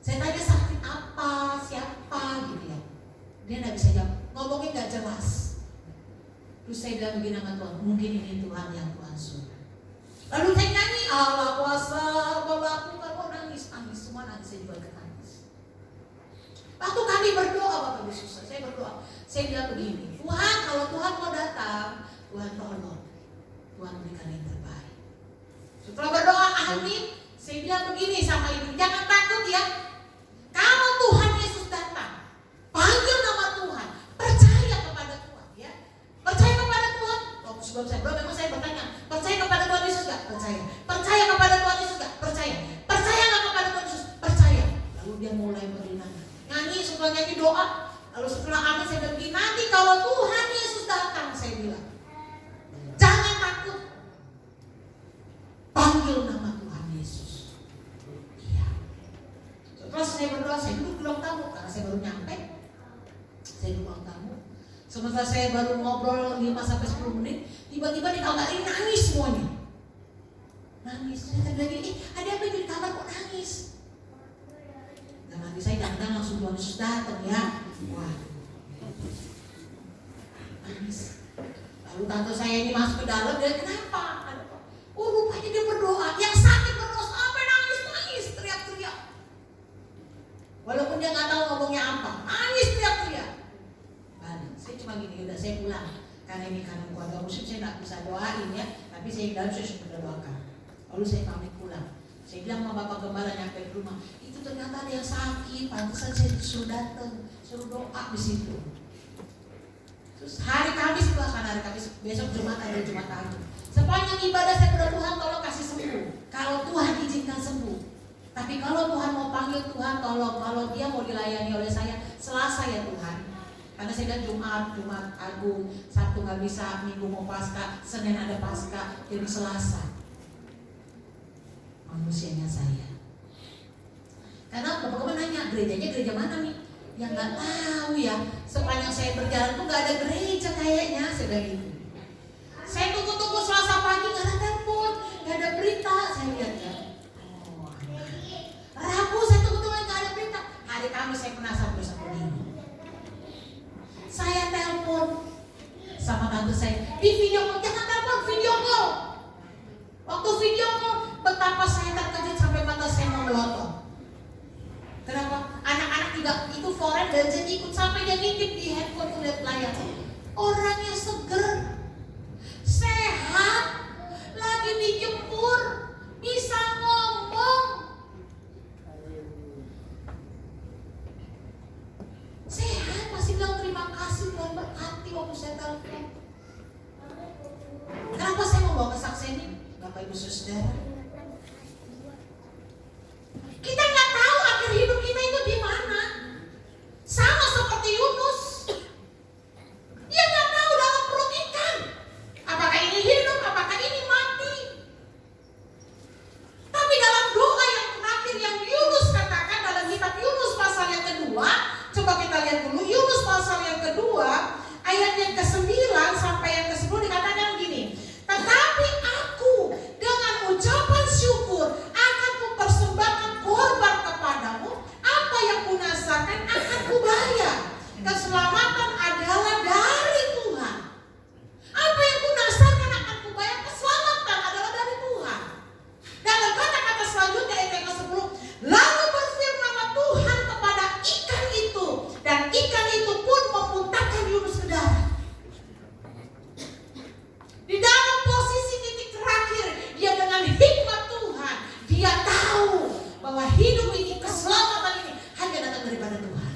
Speaker 2: Saya tanya sakit apa, siapa gitu ya. Dia gak bisa jawab, ngomongnya gak jelas. Terus saya bilang begini sama Tuhan, mungkin ini Tuhan yang Tuhan suruh. Lalu saya nyanyi, Allah kuasa, Bapakku, kamu nangis, semua nangis, saya juga nangis. Waktu kami berdoa, Bapak Ibu Susah, saya berdoa. Saya bilang begini, Tuhan kalau Tuhan mau datang, Tuhan tolong. Tuhan berikan yang terbaik. Setelah berdoa amin, saya bilang begini sama ibu, jangan takut ya. Kalau Tuhan Yesus datang, panggil nama Tuhan, percaya kepada Tuhan ya. Percaya kepada Tuhan. Waktu sebelum saya berdoa memang saya bertanya, percaya kepada Tuhan Yesus gak? Percaya. Percaya kepada Tuhan Yesus gak? Percaya. Percaya gak kepada Tuhan Yesus? Percaya. Lalu dia mulai bernyanyi. Nyanyi, setelah nyanyi doa. Lalu setelah amin saya bilang begini, nanti kalau Tuhan Yesus datang, saya bilang, jangan takut. Panggil nama Tuhan Yesus. Iya. Setelah saya berdoa, saya duduk di ruang tamu karena saya baru nyampe. Saya di ruang tamu. Sementara saya baru ngobrol 5-10 menit, tiba-tiba di kamar ini nangis semuanya. Nangis. Saya bilang gini, ada apa di kamar kok nangis? Dan nanti saya jangan langsung Tuhan Yesus datang ya. Wah. Nangis. Lalu tante saya ini masuk ke dalam, dia kenapa? Oh rupanya dia berdoa. Yang sakit berdoa sampai nangis, teriak-teriak. Walaupun dia nggak tahu ngomongnya apa, nangis teriak-teriak. Saya cuma gini, udah saya pulang. Karena ini kan keluarga muslim, saya nggak bisa doain ya. Tapi saya dalam saya sudah doakan. Lalu saya pamit pulang. Saya bilang sama bapak gembala nyampe di rumah, itu ternyata ada yang sakit. Pantesan saya disuruh datang, suruh doa di situ. Terus hari Kamis itu akan hari Kamis, besok Jumat ada Jumat Agung. Sepanjang ibadah saya berdoa, Tuhan tolong kasih sembuh. Kalau Tuhan izinkan sembuh. Tapi kalau Tuhan mau panggil Tuhan, tolong. Kalau dia mau dilayani oleh saya, Selasa ya Tuhan. Karena saya bilang Jumat Agung, Sabtu nggak bisa, Minggu mau Paskah, Senin ada Paskah, jadi Selasa. Manusianya saya. Karena bapak-bapak nanya, gerejanya gereja mana nih? Ya nggak tahu ya. Sepanjang saya berjalan tuh nggak ada gereja kayaknya, saya bilang gitu. Saya tunggu Selasa pagi nggak ada telepon, nggak ada berita, saya lihat ya. Oh, Rabu saya tunggu nggak ada berita. Hari Kamis saya penasaran besok Minggu. Saya telepon sama tante saya di video call, jangan telepon, video call. Waktu video call, betapa saya terkejut sampai mata saya mau melotot. Kenapa? Anak-anak juga itu foreign dan jadi ikut sampai dia ngintip di handphone lihat layar. Orangnya seger, sehat, lagi dijemur, bisa ngomong. Sehat, masih bilang terima kasih Tuhan berkati waktu saya telepon. Kenapa saya mau bawa kesaksian ini? Bapak Ibu Saudara, kita nggak tahu akhir hidup kita itu di mana. Sama seperti Yunus, dia nggak tahu dalam perut ikan. Apakah ini hidup? Apakah ini mati? Tapi dalam doa yang terakhir yang Yunus katakan dalam kitab Yunus pasal yang kedua, coba kita lihat dulu Yunus pasal yang kedua ayat yang ke-9 sampai yang ke-10 dikatakan begini. Tetapi aku dengan ucapan syukur akan mempersembahkan korban kepadamu, apa yang kunasakan akan kubayar. Keselamatan adalah dari Tuhan. Apa yang kunasakan akan kubayar, keselamatan adalah dari Tuhan. Dan kata-kata selanjutnya ayat yang ke-10, lalu berfirmanlah Tuhan kepada ikan itu, dan ikan itu pun memuntahkan Yunus ke darat. Di dalam posisi titik terakhir, dia dengan hikmat Tuhan, dia tahu bahwa hidup ini, keselamatan ini hanya datang daripada Tuhan.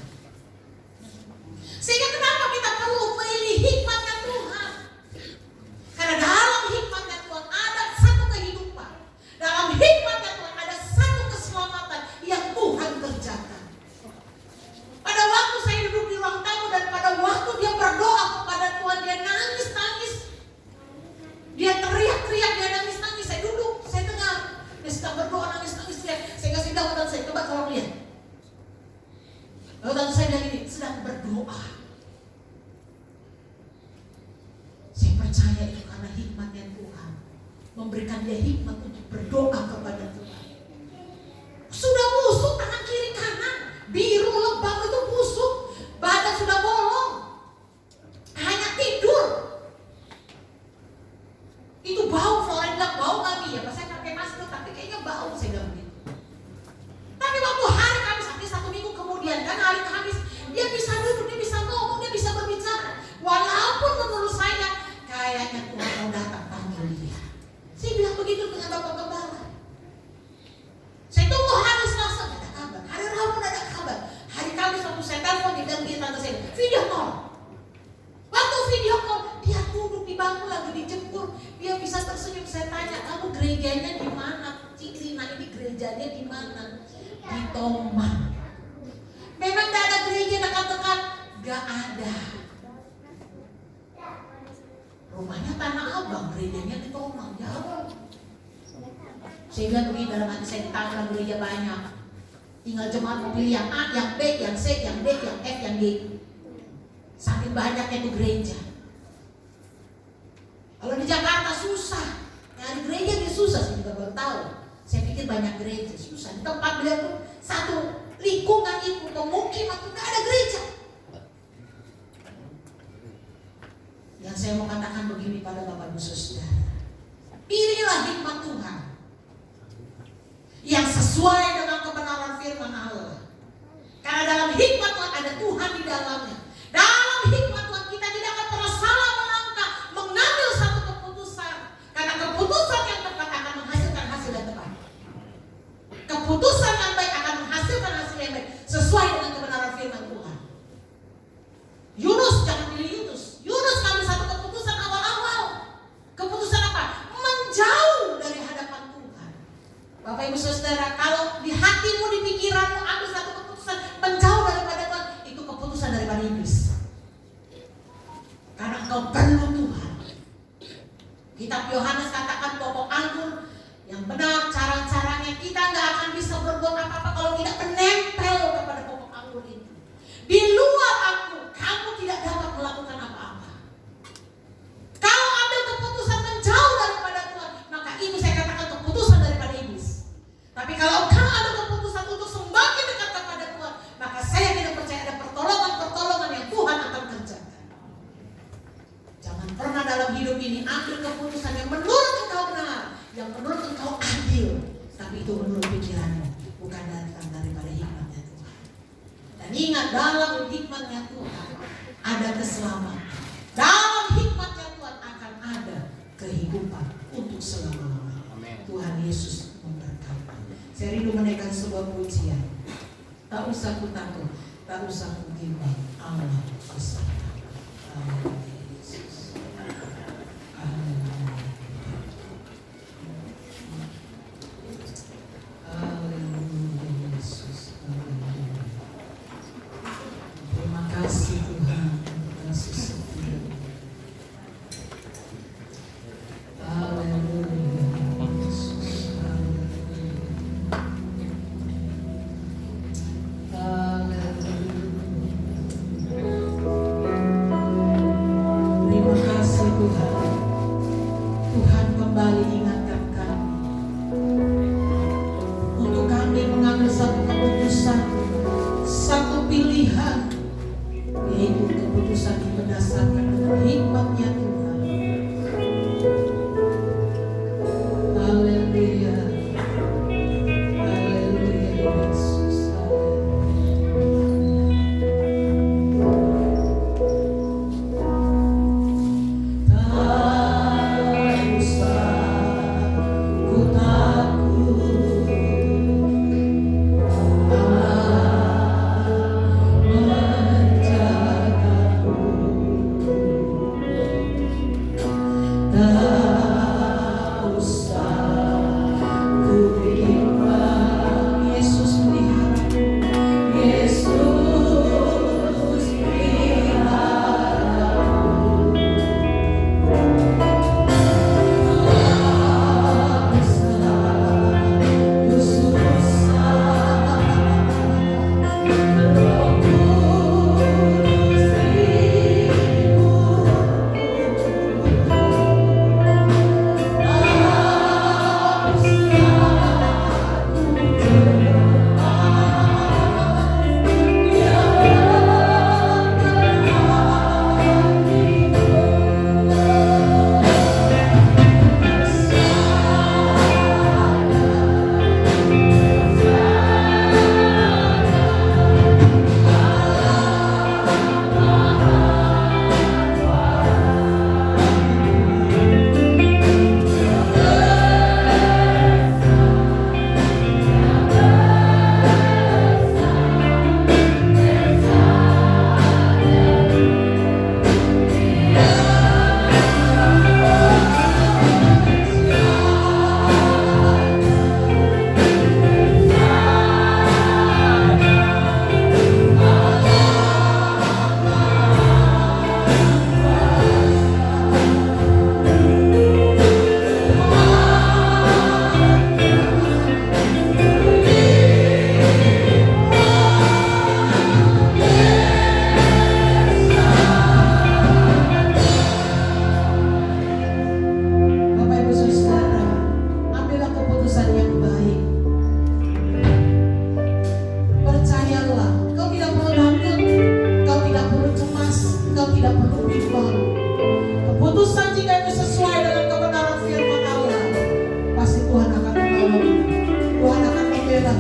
Speaker 2: Sehingga kenapa kita perlu memilih hikmatnya Tuhan? Karena dalam hikmatnya Tuhan ada satu kehidupan. Dalam hikmatnya Tuhan ada satu keselamatan yang Tuhan kerjakan. Pada waktu saya duduk di ruang tamu dan pada waktu dia berdoa kepada Tuhan, dia nangis-nangis. Dia teriak-teriak, dia nangis-nangis. Saya duduk, saya dengar. Dia sedang berdoa, nangis-nangis, teriak. Saya kasih tahu tante saya, coba tolong lihat. Lalu tante saya bilang ini, sedang berdoa. Saya percaya itu karena hikmatnya Tuhan. Memberikan dia hikmat untuk berdoa kepada Tuhan. Sudah busuk tangan kiri kanan. Biru lebam itu busuk. Badan sudah bolong. Hanya tidur. Itu bau, Florence bilang bau kami ya. Pas saya pakai masker tapi kayaknya bau, saya bilang begitu. Tapi waktu hari Kamis, artinya 1 minggu kemudian, kan hari Kamis, dia bisa duduk, dia bisa ngomong, dia bisa berbicara. Walaupun menurut saya kayaknya Tuhan mau datang panggil dia. begitu dengan Bapak Gembala. Saya tunggu hari Selasa, tidak ada kabar. Hari Rabu tidak ada kabar. Hari Kamis waktu saya telepon, dia bilang tante saya, video call. Waktu video call, dia duduk di bangku lagi dijemur. Dia bisa tersenyum. Saya tanya, kamu gerejanya di mana? Cik Rina ini gerejanya di mana? Di Tomang. Memang tidak ada gereja dekat-dekat? Gak ada. Rumahnya Tanah Abang, gerejanya di Tomang, jauh. Saya bilang begini dalam hati saya, di Tangerang gereja banyak. Tinggal jemaat mau pilih yang A, yang B, yang C, yang D, yang F, yang G. Saking banyaknya itu gereja. Kalau di Jakarta susah. Nyari gereja dia susah, saya juga baru tahu. Saya pikir banyak gereja, susah. Di tempat beliau tuh satu lingkungan itu, pemukiman itu gak ada gereja. Yang saya mau katakan begini pada Bapak Ibu Saudara, pilihlah hikmat Tuhan yang sesuai dengan kebenaran firman Allah. Karena dalam hikmat Tuhan ada Tuhan di dalamnya. Dalam hikmat Tuhan kita tidak akan pernah salah melangkah mengambil satu keputusan. Karena keputusan yang tepat akan menghasilkan hasil yang tepat. Keputusan yang baik akan menghasilkan hasil yang baik sesuai dengan kebenaran firman Tuhan. Yunus, jangan pilih Yunus. Yunus ngambil satu keputusan awal-awal. Keputusan apa? Menjauh dari hadapan Tuhan. Bapak Ibu Saudara, kalau di hatimu, di pikiranmu ambil satu keputusan menjauh daripada Tuhan, itu keputusan daripada iblis. Karena engkau perlu Tuhan. Kitab Yohanes katakan pokok anggur yang benar cara-caranya, kita nggak akan bisa berbuat apa-apa kalau tidak menempel kepada pokok anggur itu. Di luar aku, kamu tidak dapat melakukan apa-apa. Kalau ambil keputusan menjauh daripada Tuhan, maka itu saya katakan keputusan daripada iblis. Tapi kalau kau ambil keputusan untuk semakin dekat kepada Tuhan, maka saya tidak percaya ada pertolongan-pertolongan yang Tuhan akan kerjakan. Jangan pernah dalam hidup ini ambil keputusan yang menurut engkau benar, yang menurut engkau adil, tapi itu menurut pikiranmu, bukan datang daripada hikmatnya Tuhan. Dan ingat, dalam hikmatnya Tuhan ada keselamatan. Dalam hikmatnya Tuhan akan ada kehidupan untuk selama-lamanya. Tuhan Yesus memberkati. Saya rindu menaikkan sebuah pujian. Tak usah ku takut, tak usah ku bimbang, Allah bersama. Haleluya Yesus. Haleluya. Haleluya Yesus. Haleluya. Terima kasih Tuhan untuk kasih setia. Haleluya Yesus. Terima kasih Tuhan. Tuhan kembali ingatkan kami untuk kami mengambil satu keputusan, satu pilihan, yaitu keputusan yang berdasarkan dengan hikmatnya Tuhan. Haleluya. Haleluya Yesus. Tak usah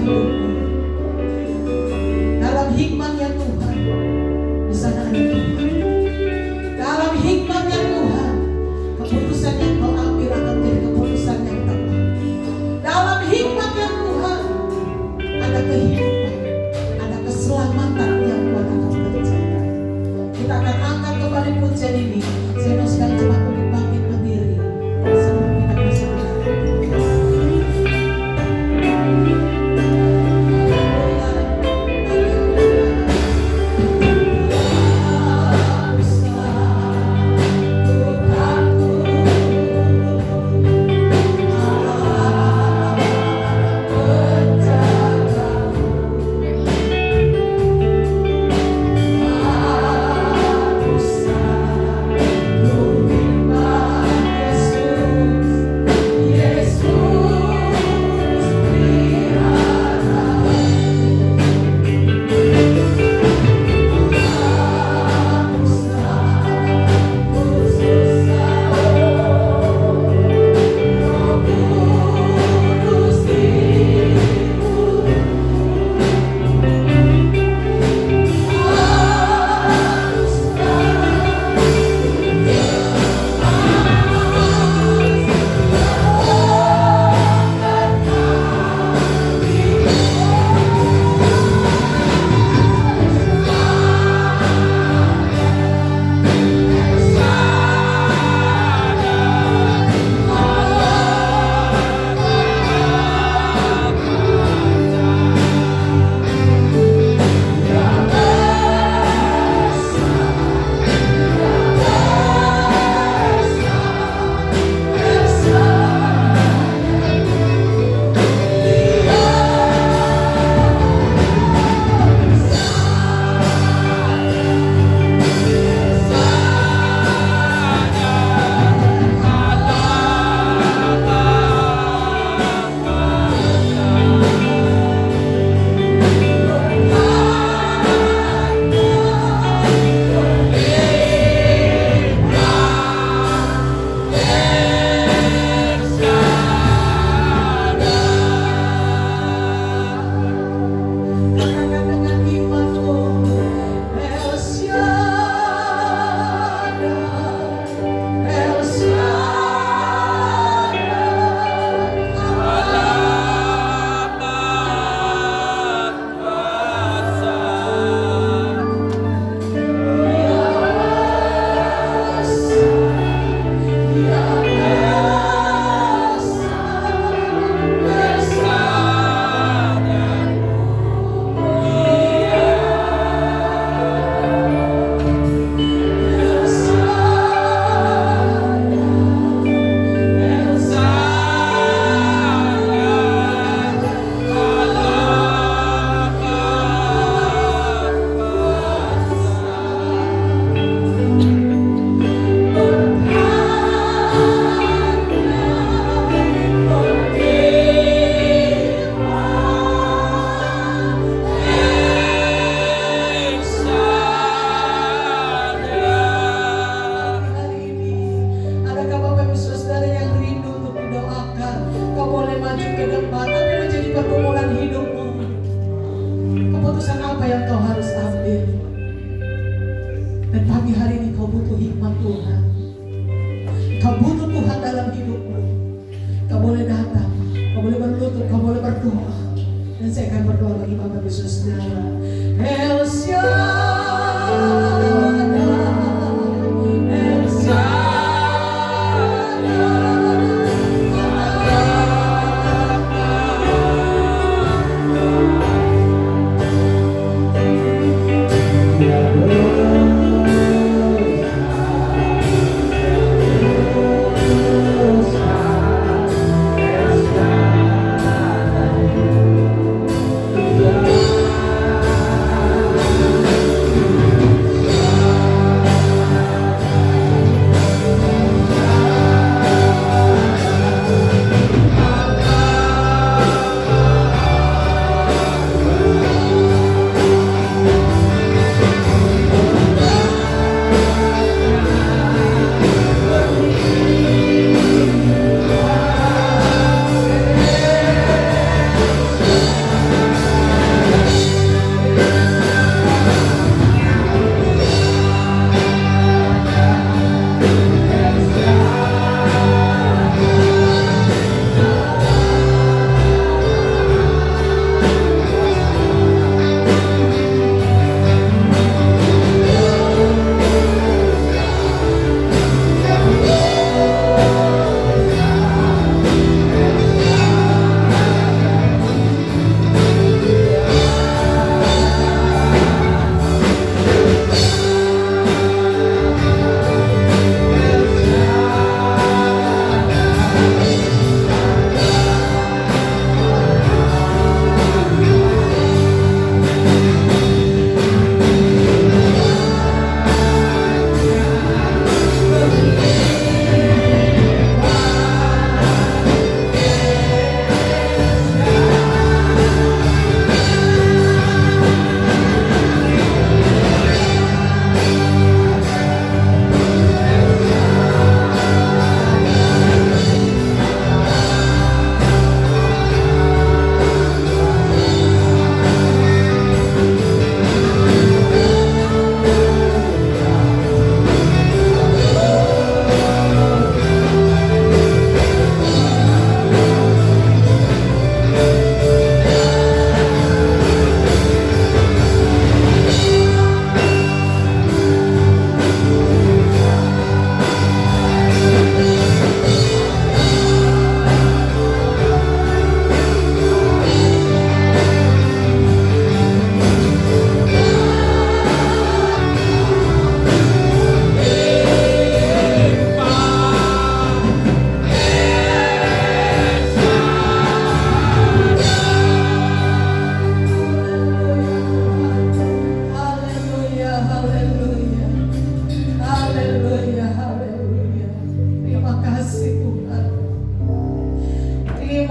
Speaker 2: hidupmu. Dalam hikmatnya Tuhan, di sana ada Tuhan. Dalam hikmatnya Tuhan, keputusan yang kau ambil akan menjadi keputusan yang tepat. Dalam hikmatnya Tuhan, ada kehidupan, ada keselamatan yang Tuhan akan kerjakan. Kita akan angkat kembali pujian ini. Saya mau sekali cepat untuk bangkit berdiri sebelum kita masuk ke dalam.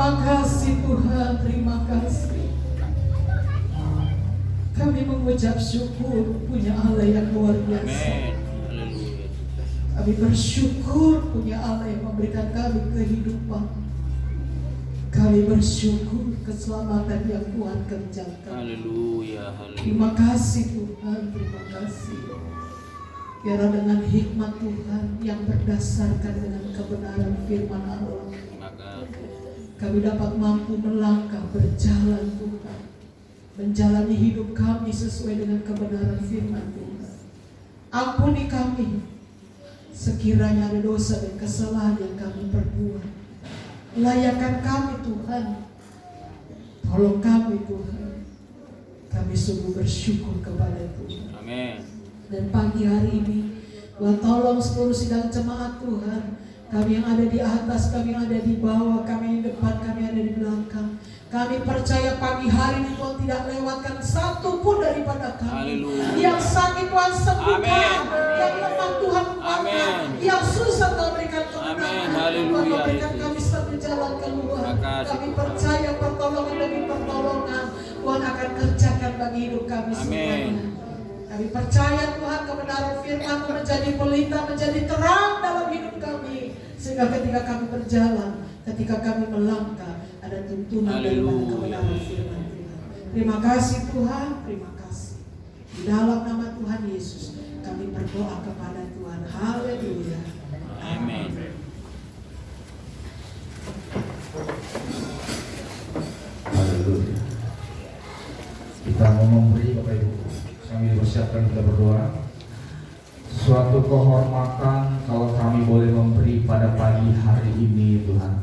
Speaker 2: Terima kasih Tuhan, terima kasih. Kami mengucap syukur punya Allah yang luar biasa. Kami bersyukur punya Allah yang memberikan kami kehidupan. Kami bersyukur keselamatan yang Tuhan kerjakan.
Speaker 3: Haleluya.
Speaker 2: Terima kasih Tuhan, terima kasih. Biarlah dengan hikmat Tuhan yang berdasarkan dengan kebenaran firman Allah, kami dapat mampu melangkah, berjalan Tuhan, menjalani hidup kami sesuai dengan kebenaran firman Tuhan. Ampuni kami sekiranya ada dosa dan kesalahan yang kami perbuat. Layakan kami Tuhan, tolong kami Tuhan. Kami sungguh bersyukur kepada Tuhan.
Speaker 3: Amin.
Speaker 2: Dan pagi hari ini, Tuhan tolong seluruh sidang jemaat Tuhan, kami yang ada di atas, kami yang ada di bawah, kami yang di depan, kami yang ada di belakang. Kami percaya pagi hari ini Tuhan tidak lewatkan satu pun daripada kami.
Speaker 3: Haleluya.
Speaker 2: Yang sakit Tuhan sembuhkan,
Speaker 3: Amin.
Speaker 2: yang lemah Tuhan kuatkan,
Speaker 3: Amin.
Speaker 2: yang susah Tuhan berikan
Speaker 3: Amin.
Speaker 2: kemenangan.
Speaker 3: Haleluya.
Speaker 2: Tuhan berikan kami satu jalan keluar.
Speaker 3: Makasih,
Speaker 2: Kami
Speaker 3: Tuhan.
Speaker 2: percaya pertolongan demi pertolongan Tuhan akan kerjakan bagi hidup kami
Speaker 3: Amin.
Speaker 2: semuanya. Kami percaya Tuhan kebenaran firman menjadi pelita, menjadi terang dalam hidup kami. Sehingga ketika kami berjalan, ketika kami melangkah, ada tuntunan daripada kebenaran firman Tuhan. Terima kasih Tuhan, terima kasih. Di dalam nama Tuhan Yesus, kami berdoa kepada Tuhan. Haleluya.
Speaker 3: Amin.
Speaker 1: Haleluya. Kita mau memberi Bapak Ibu, sambil bersiapkan kita berdoa. Suatu kehormatan kalau kami boleh memberi pada pagi hari ini Tuhan.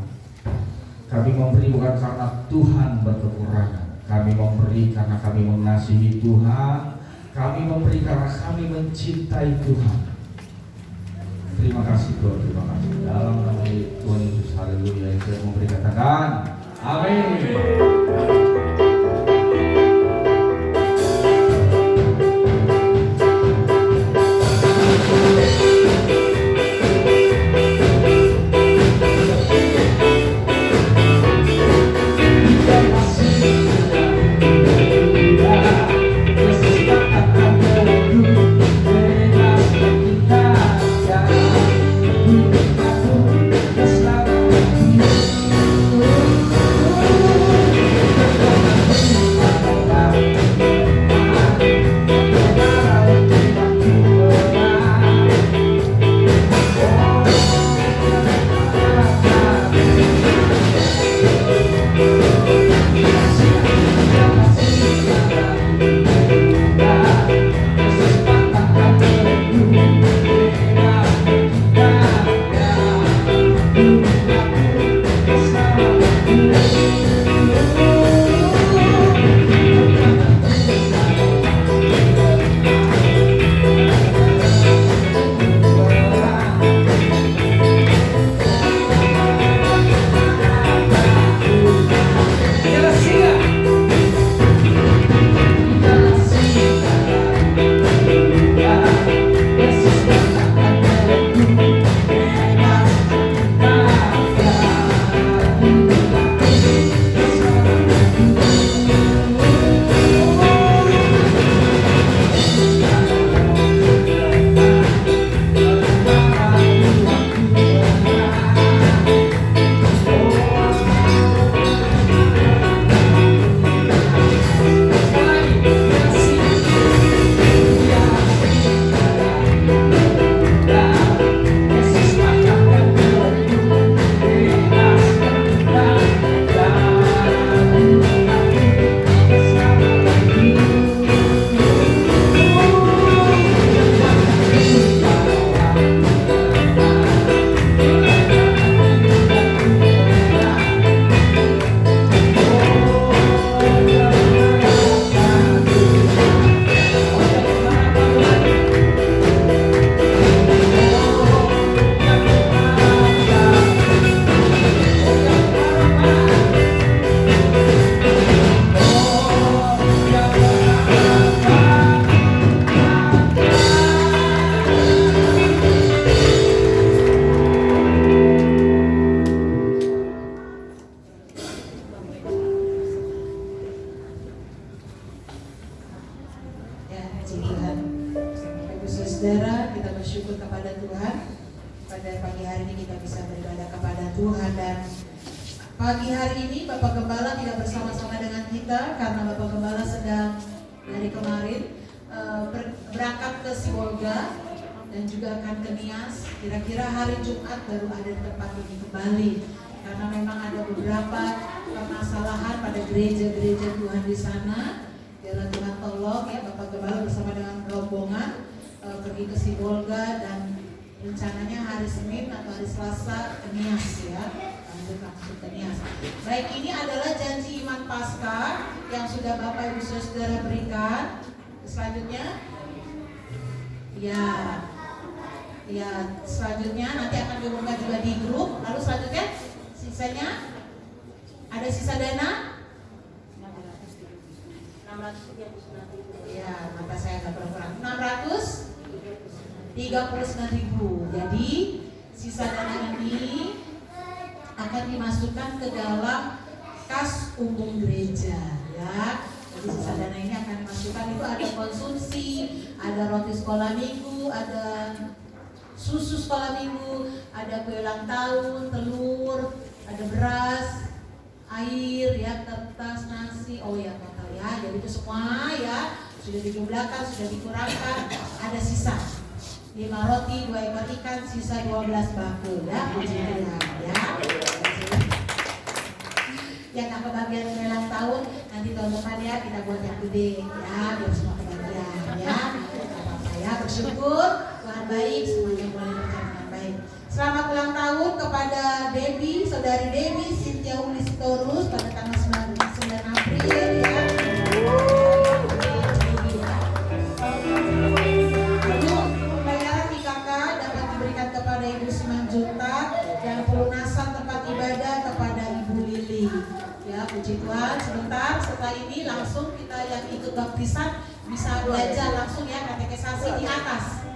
Speaker 1: Kami memberi bukan karena Tuhan berkekurangan. Kami memberi karena kami mengasihi Tuhan. Kami memberi karena kami mencintai Tuhan. Terima kasih Tuhan, terima kasih. Dalam nama Tuhan Yesus, haleluya. Yang saya memberi katakan, amin.
Speaker 2: Tuhan. Dan pagi hari ini Bapak Gembala tidak bersama-sama dengan kita karena Bapak Gembala sedang dari kemarin berangkat ke Sibolga dan juga akan ke Nias. Kira-kira hari Jumat baru ada di tempat ini kembali karena memang ada beberapa permasalahan pada gereja-gereja Tuhan di sana. Biarlah Tuhan tolong ya Bapak Gembala bersama dengan rombongan pergi ke Sibolga dan rencananya hari Senin atau hari Selasa ke Nias ya. Langsung ke Nias. Baik, ini adalah janji iman Paskah yang sudah Bapak Ibu Saudara berikan. Selanjutnya ya selanjutnya nanti akan diumumkan juga di grup. Lalu selanjutnya sisanya ada sisa dana 639.000 ya, mata saya agak kurang 639.000. Jadi sisa dana ini akan dimasukkan ke dalam kas umum gereja ya. Jadi sisa dana ini akan dimasukkan, itu ada konsumsi, ada roti sekolah minggu, ada susu sekolah minggu, ada kue ulang tahun, telur, ada beras, air ya, kertas, nasi, oh ya total ya. Jadi itu semua ya sudah dijumlahkan, sudah dikurangkan, ada sisa 5 roti, 2 ekor ikan, sisa 12 bakul ya, puji Tuhan ya. Yang tak kebagian ulang tahun nanti tahun depan ya kita buat yang gede ya, biar semua kebagian ya. Apa-apa ya, bersyukur Tuhan baik, semuanya boleh berjalan dengan baik. Selamat ulang tahun kepada Debbie, saudari Debbie Cynthia Ulistorus pada tanggal 9 April ya. Lalu pembayaran IKK dapat diberikan kepada Ibu Simanjuntak dan pelunasan tempat ibadah kepada Ibu Lili. Ya, puji Tuhan. Sebentar setelah ini langsung kita yang ikut baptisan bisa belajar langsung ya katekisasi di atas.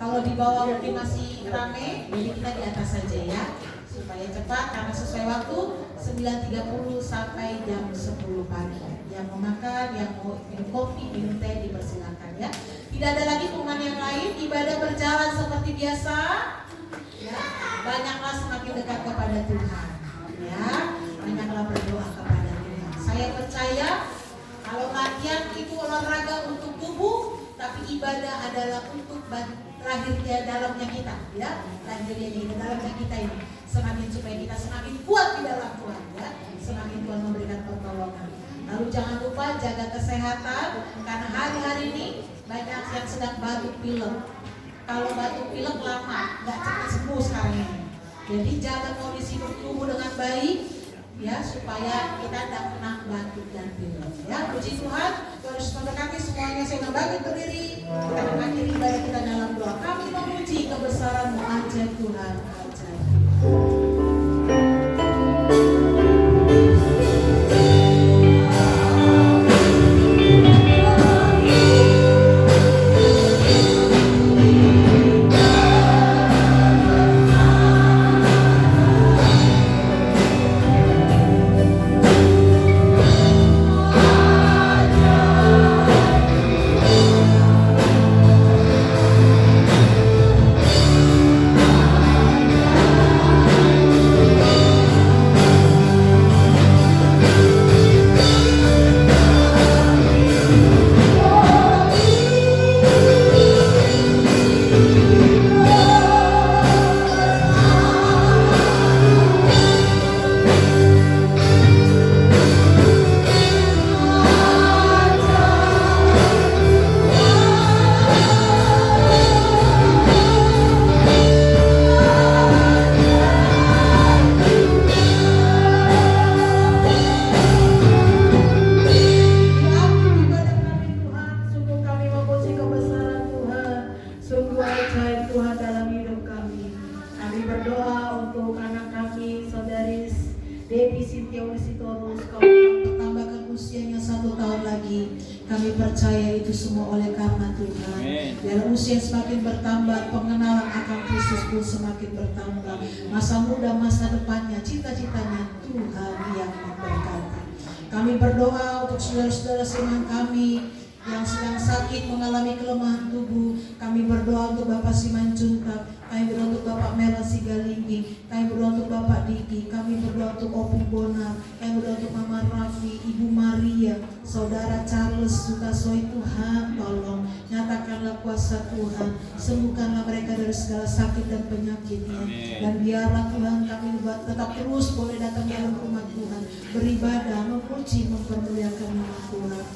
Speaker 2: Kalau di bawah mungkin masih rame, jadi kita di atas saja ya supaya cepat karena sesuai waktu 9.30 sampai jam 10 pagi. Yang mau makan, yang mau minum kopi, minum teh dipersilakan ya. Tidak ada lagi pengumuman yang lain, ibadah berjalan seperti biasa. Ya, banyaklah semakin dekat kepada Tuhan. Ya, banyaklah berdoa kepada Tuhan. Saya percaya kalau latihan itu olahraga untuk tubuh, tapi ibadah adalah untuk lahirnya dalamnya kita, ya, lahirnya di dalamnya kita ini. Semakin supaya kita semakin kuat di dalam Tuhan, ya, semakin Tuhan memberikan pertolongan. Lalu jangan lupa jaga kesehatan karena hari-hari ini banyak yang sedang batuk pilek. Kalau batuk pilek lama, nggak cepat sembuh sekarang ini. Jadi jaga kondisi tubuh dengan baik, ya, supaya kita tidak kena batuk dan pilek. Ya, puji Tuhan. Tuhan memberkati semuanya. Saya membagi berdiri. Kita mengakhiri ibadah kita dalam doa. Kami memuji kebesaran-Mu ajaib Tuhan. Ajaib. Masa muda, masa depannya, cita-citanya Tuhan yang memberkati. Kami berdoa untuk saudara-saudara seiman kami yang sedang sakit mengalami kelemahan tubuh. Kami berdoa untuk Bapak Simanjuntak, kami berdoa untuk Bapak Mela Sigalinggi, kami berdoa untuk Bapak Diki, kami berdoa untuk Opung Bonar, kami berdoa untuk Mama Raffi, Ibu Maria, Saudara Charles Sukasoi. Tuhan tolong nyatakanlah kuasa Tuhan, sembuhkanlah mereka dari segala sakit dan penyakitnya. Dan biarlah Tuhan kami tetap terus boleh datang dalam rumah Tuhan, beribadah, memuji, mempermuliakan nama Tuhan.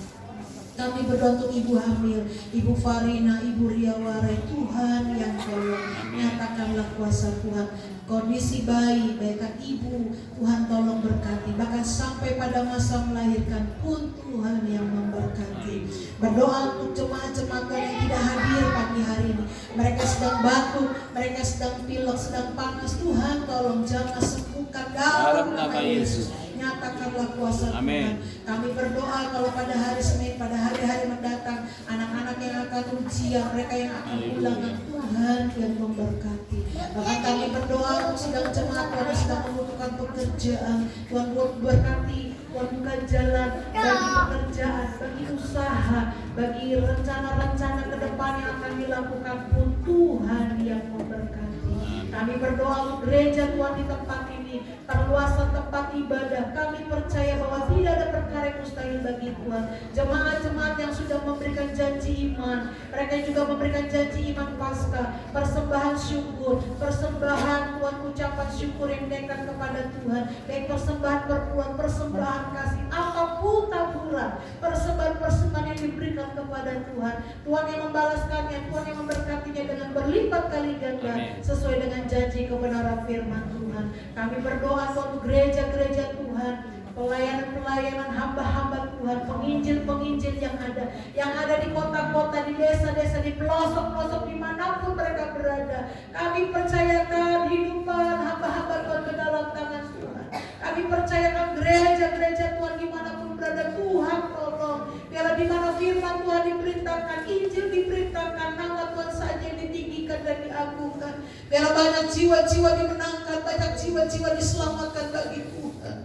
Speaker 2: Kami berdoa untuk ibu hamil, Ibu Farina, Ibu Riawarai. Tuhan yang tolong nyatakanlah kuasa Tuhan. Kondisi bayi, baikkan ibu, Tuhan tolong berkati. Bahkan sampai pada masa melahirkan pun Tuhan yang memberkati. Berdoa untuk jemaat-jemaat yang tidak hadir pagi hari ini. Mereka sedang batuk, mereka sedang pilek, sedang panas. Tuhan tolong jamah sembuhkan dalam nama Yesus. Nyatakanlah kuasa Tuhan. Kami berdoa kalau pada hari Senin, pada hari-hari mendatang, anak-anak yang akan ujian, mereka yang akan ulangan, Tuhan yang memberkati. Bahkan kami berdoa untuk sedang jemaat Tuhan yang sedang membutuhkan pekerjaan, Tuhan berkati, Tuhan buka jalan bagi pekerjaan, bagi usaha, bagi rencana-rencana ke depan yang akan dilakukan pun Tuhan yang memberkati. Kami berdoa untuk gereja Tuhan di tempat ini, perluasan tempat ibadah. Kami percaya bahwa tidak ada perkara yang mustahil bagi Tuhan. Jemaat-jemaat yang sudah memberikan janji iman, mereka juga memberikan janji iman pasca, persembahan syukur, persembahan Tuhan, ucapan syukur yang dinaikkan kepada Tuhan, baik persembahan perpuluhan, persembahan kasih, apapun taburan, persembahan-persembahan yang diberikan kepada Tuhan. Tuhan yang membalaskannya, Tuhan yang memberkatinya dengan berlipat kali ganda sesuai dengan janji kebenaran firman Tuhan. Kami berdoa untuk gereja-gereja Tuhan, pelayanan-pelayanan hamba-hamba Tuhan, penginjil-penginjil yang ada di kota-kota, di desa-desa, di pelosok-pelosok dimanapun mereka berada. Kami percayakan hidupan hamba-hamba Tuhan ke dalam tangan Tuhan. Kami percayakan gereja-gereja Tuhan dimanapun berada. Tuhan tolong, biarlah di mana firman Tuhan diperintahkan, Injil diperintahkan, nama Tuhan saja yang ditinggikan dan diagungkan. Biarlah banyak jiwa-jiwa dimenangkan, banyak jiwa-jiwa diselamatkan bagi Tuhan.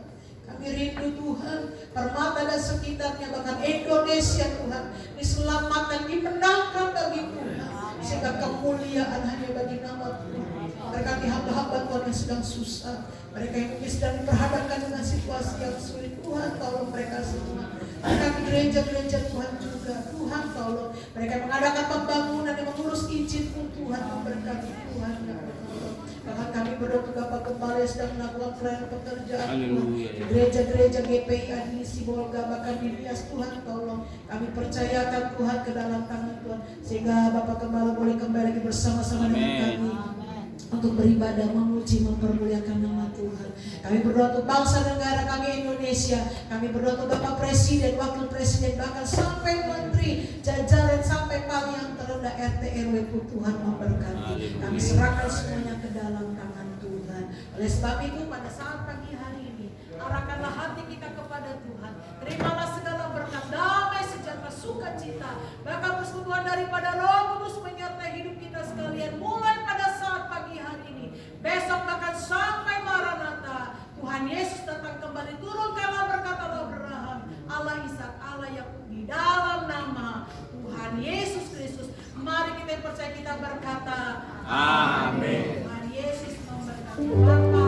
Speaker 2: Kami rindu Tuhan, Permata dan sekitarnya, bahkan Indonesia Tuhan, diselamatkan, dimenangkan bagi Tuhan. Sehingga kemuliaan hanya bagi nama Tuhan. Berkati hamba-hamba Tuhan yang sedang susah, mereka yang mungkin sedang diperhadapkan dengan situasi yang sulit. Tuhan tolong mereka semua. Berkati gereja-gereja Tuhan juga. Tuhan tolong mereka yang mengadakan pembangunan, yang mengurus izin pun Tuhan memberkati. Tuhan yang bertolong. Bahkan kami berdoa untuk Bapak Gembala yang sedang melakukan pelayanan pekerjaan Tuhan, di gereja-gereja GPI Adisi Bolga, bahkan di Rias. Tuhan tolong, kami percayakan Tuhan ke dalam tangan Tuhan, sehingga Bapak Gembala boleh kembali lagi bersama-sama dengan kami untuk beribadah, memuji, mempermuliakan nama Tuhan. Kami berdoa untuk bangsa negara kami Indonesia. Kami berdoa untuk Bapak Presiden, Wakil Presiden, bahkan sampai Menteri, jajaran sampai paling yang terendah RT RW pun Tuhan memberkati. Kami serahkan semuanya ke dalam tangan Tuhan. Oleh sebab itu pada saat pagi hari ini, arahkanlah hati kita kepada Tuhan. Terimalah segala berkat, damai, sejahtera, sukacita, bahkan persekutuan daripada Roh Kudus menyertai hidup kita sekalian, mulai pada saat pagi hari ini, besok bahkan sampai Maranatha. Tuhan Yesus datang kembali, turunkanlah berkat Allah Abraham, Allah Ishak, Allah Yakub, di dalam nama Tuhan Yesus Kristus. Mari kita yang percaya, kita berkata amin. Tuhan Yesus memberkati. Bapa,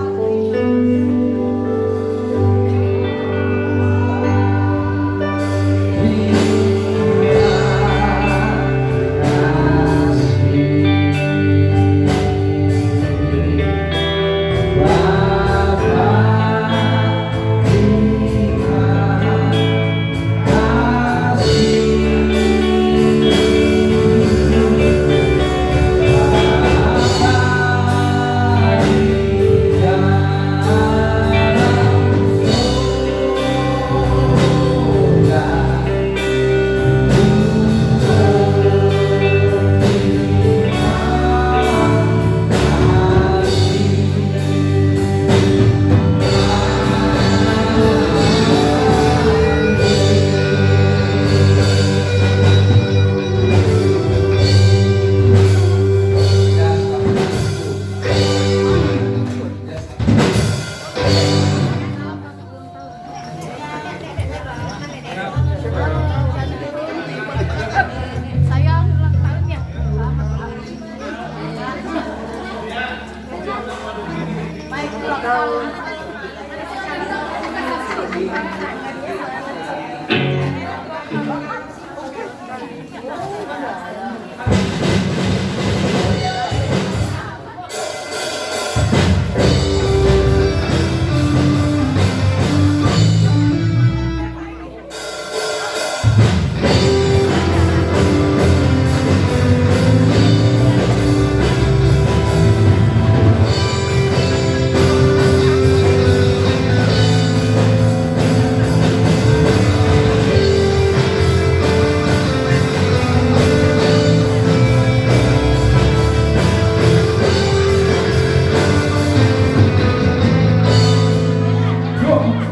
Speaker 1: Go!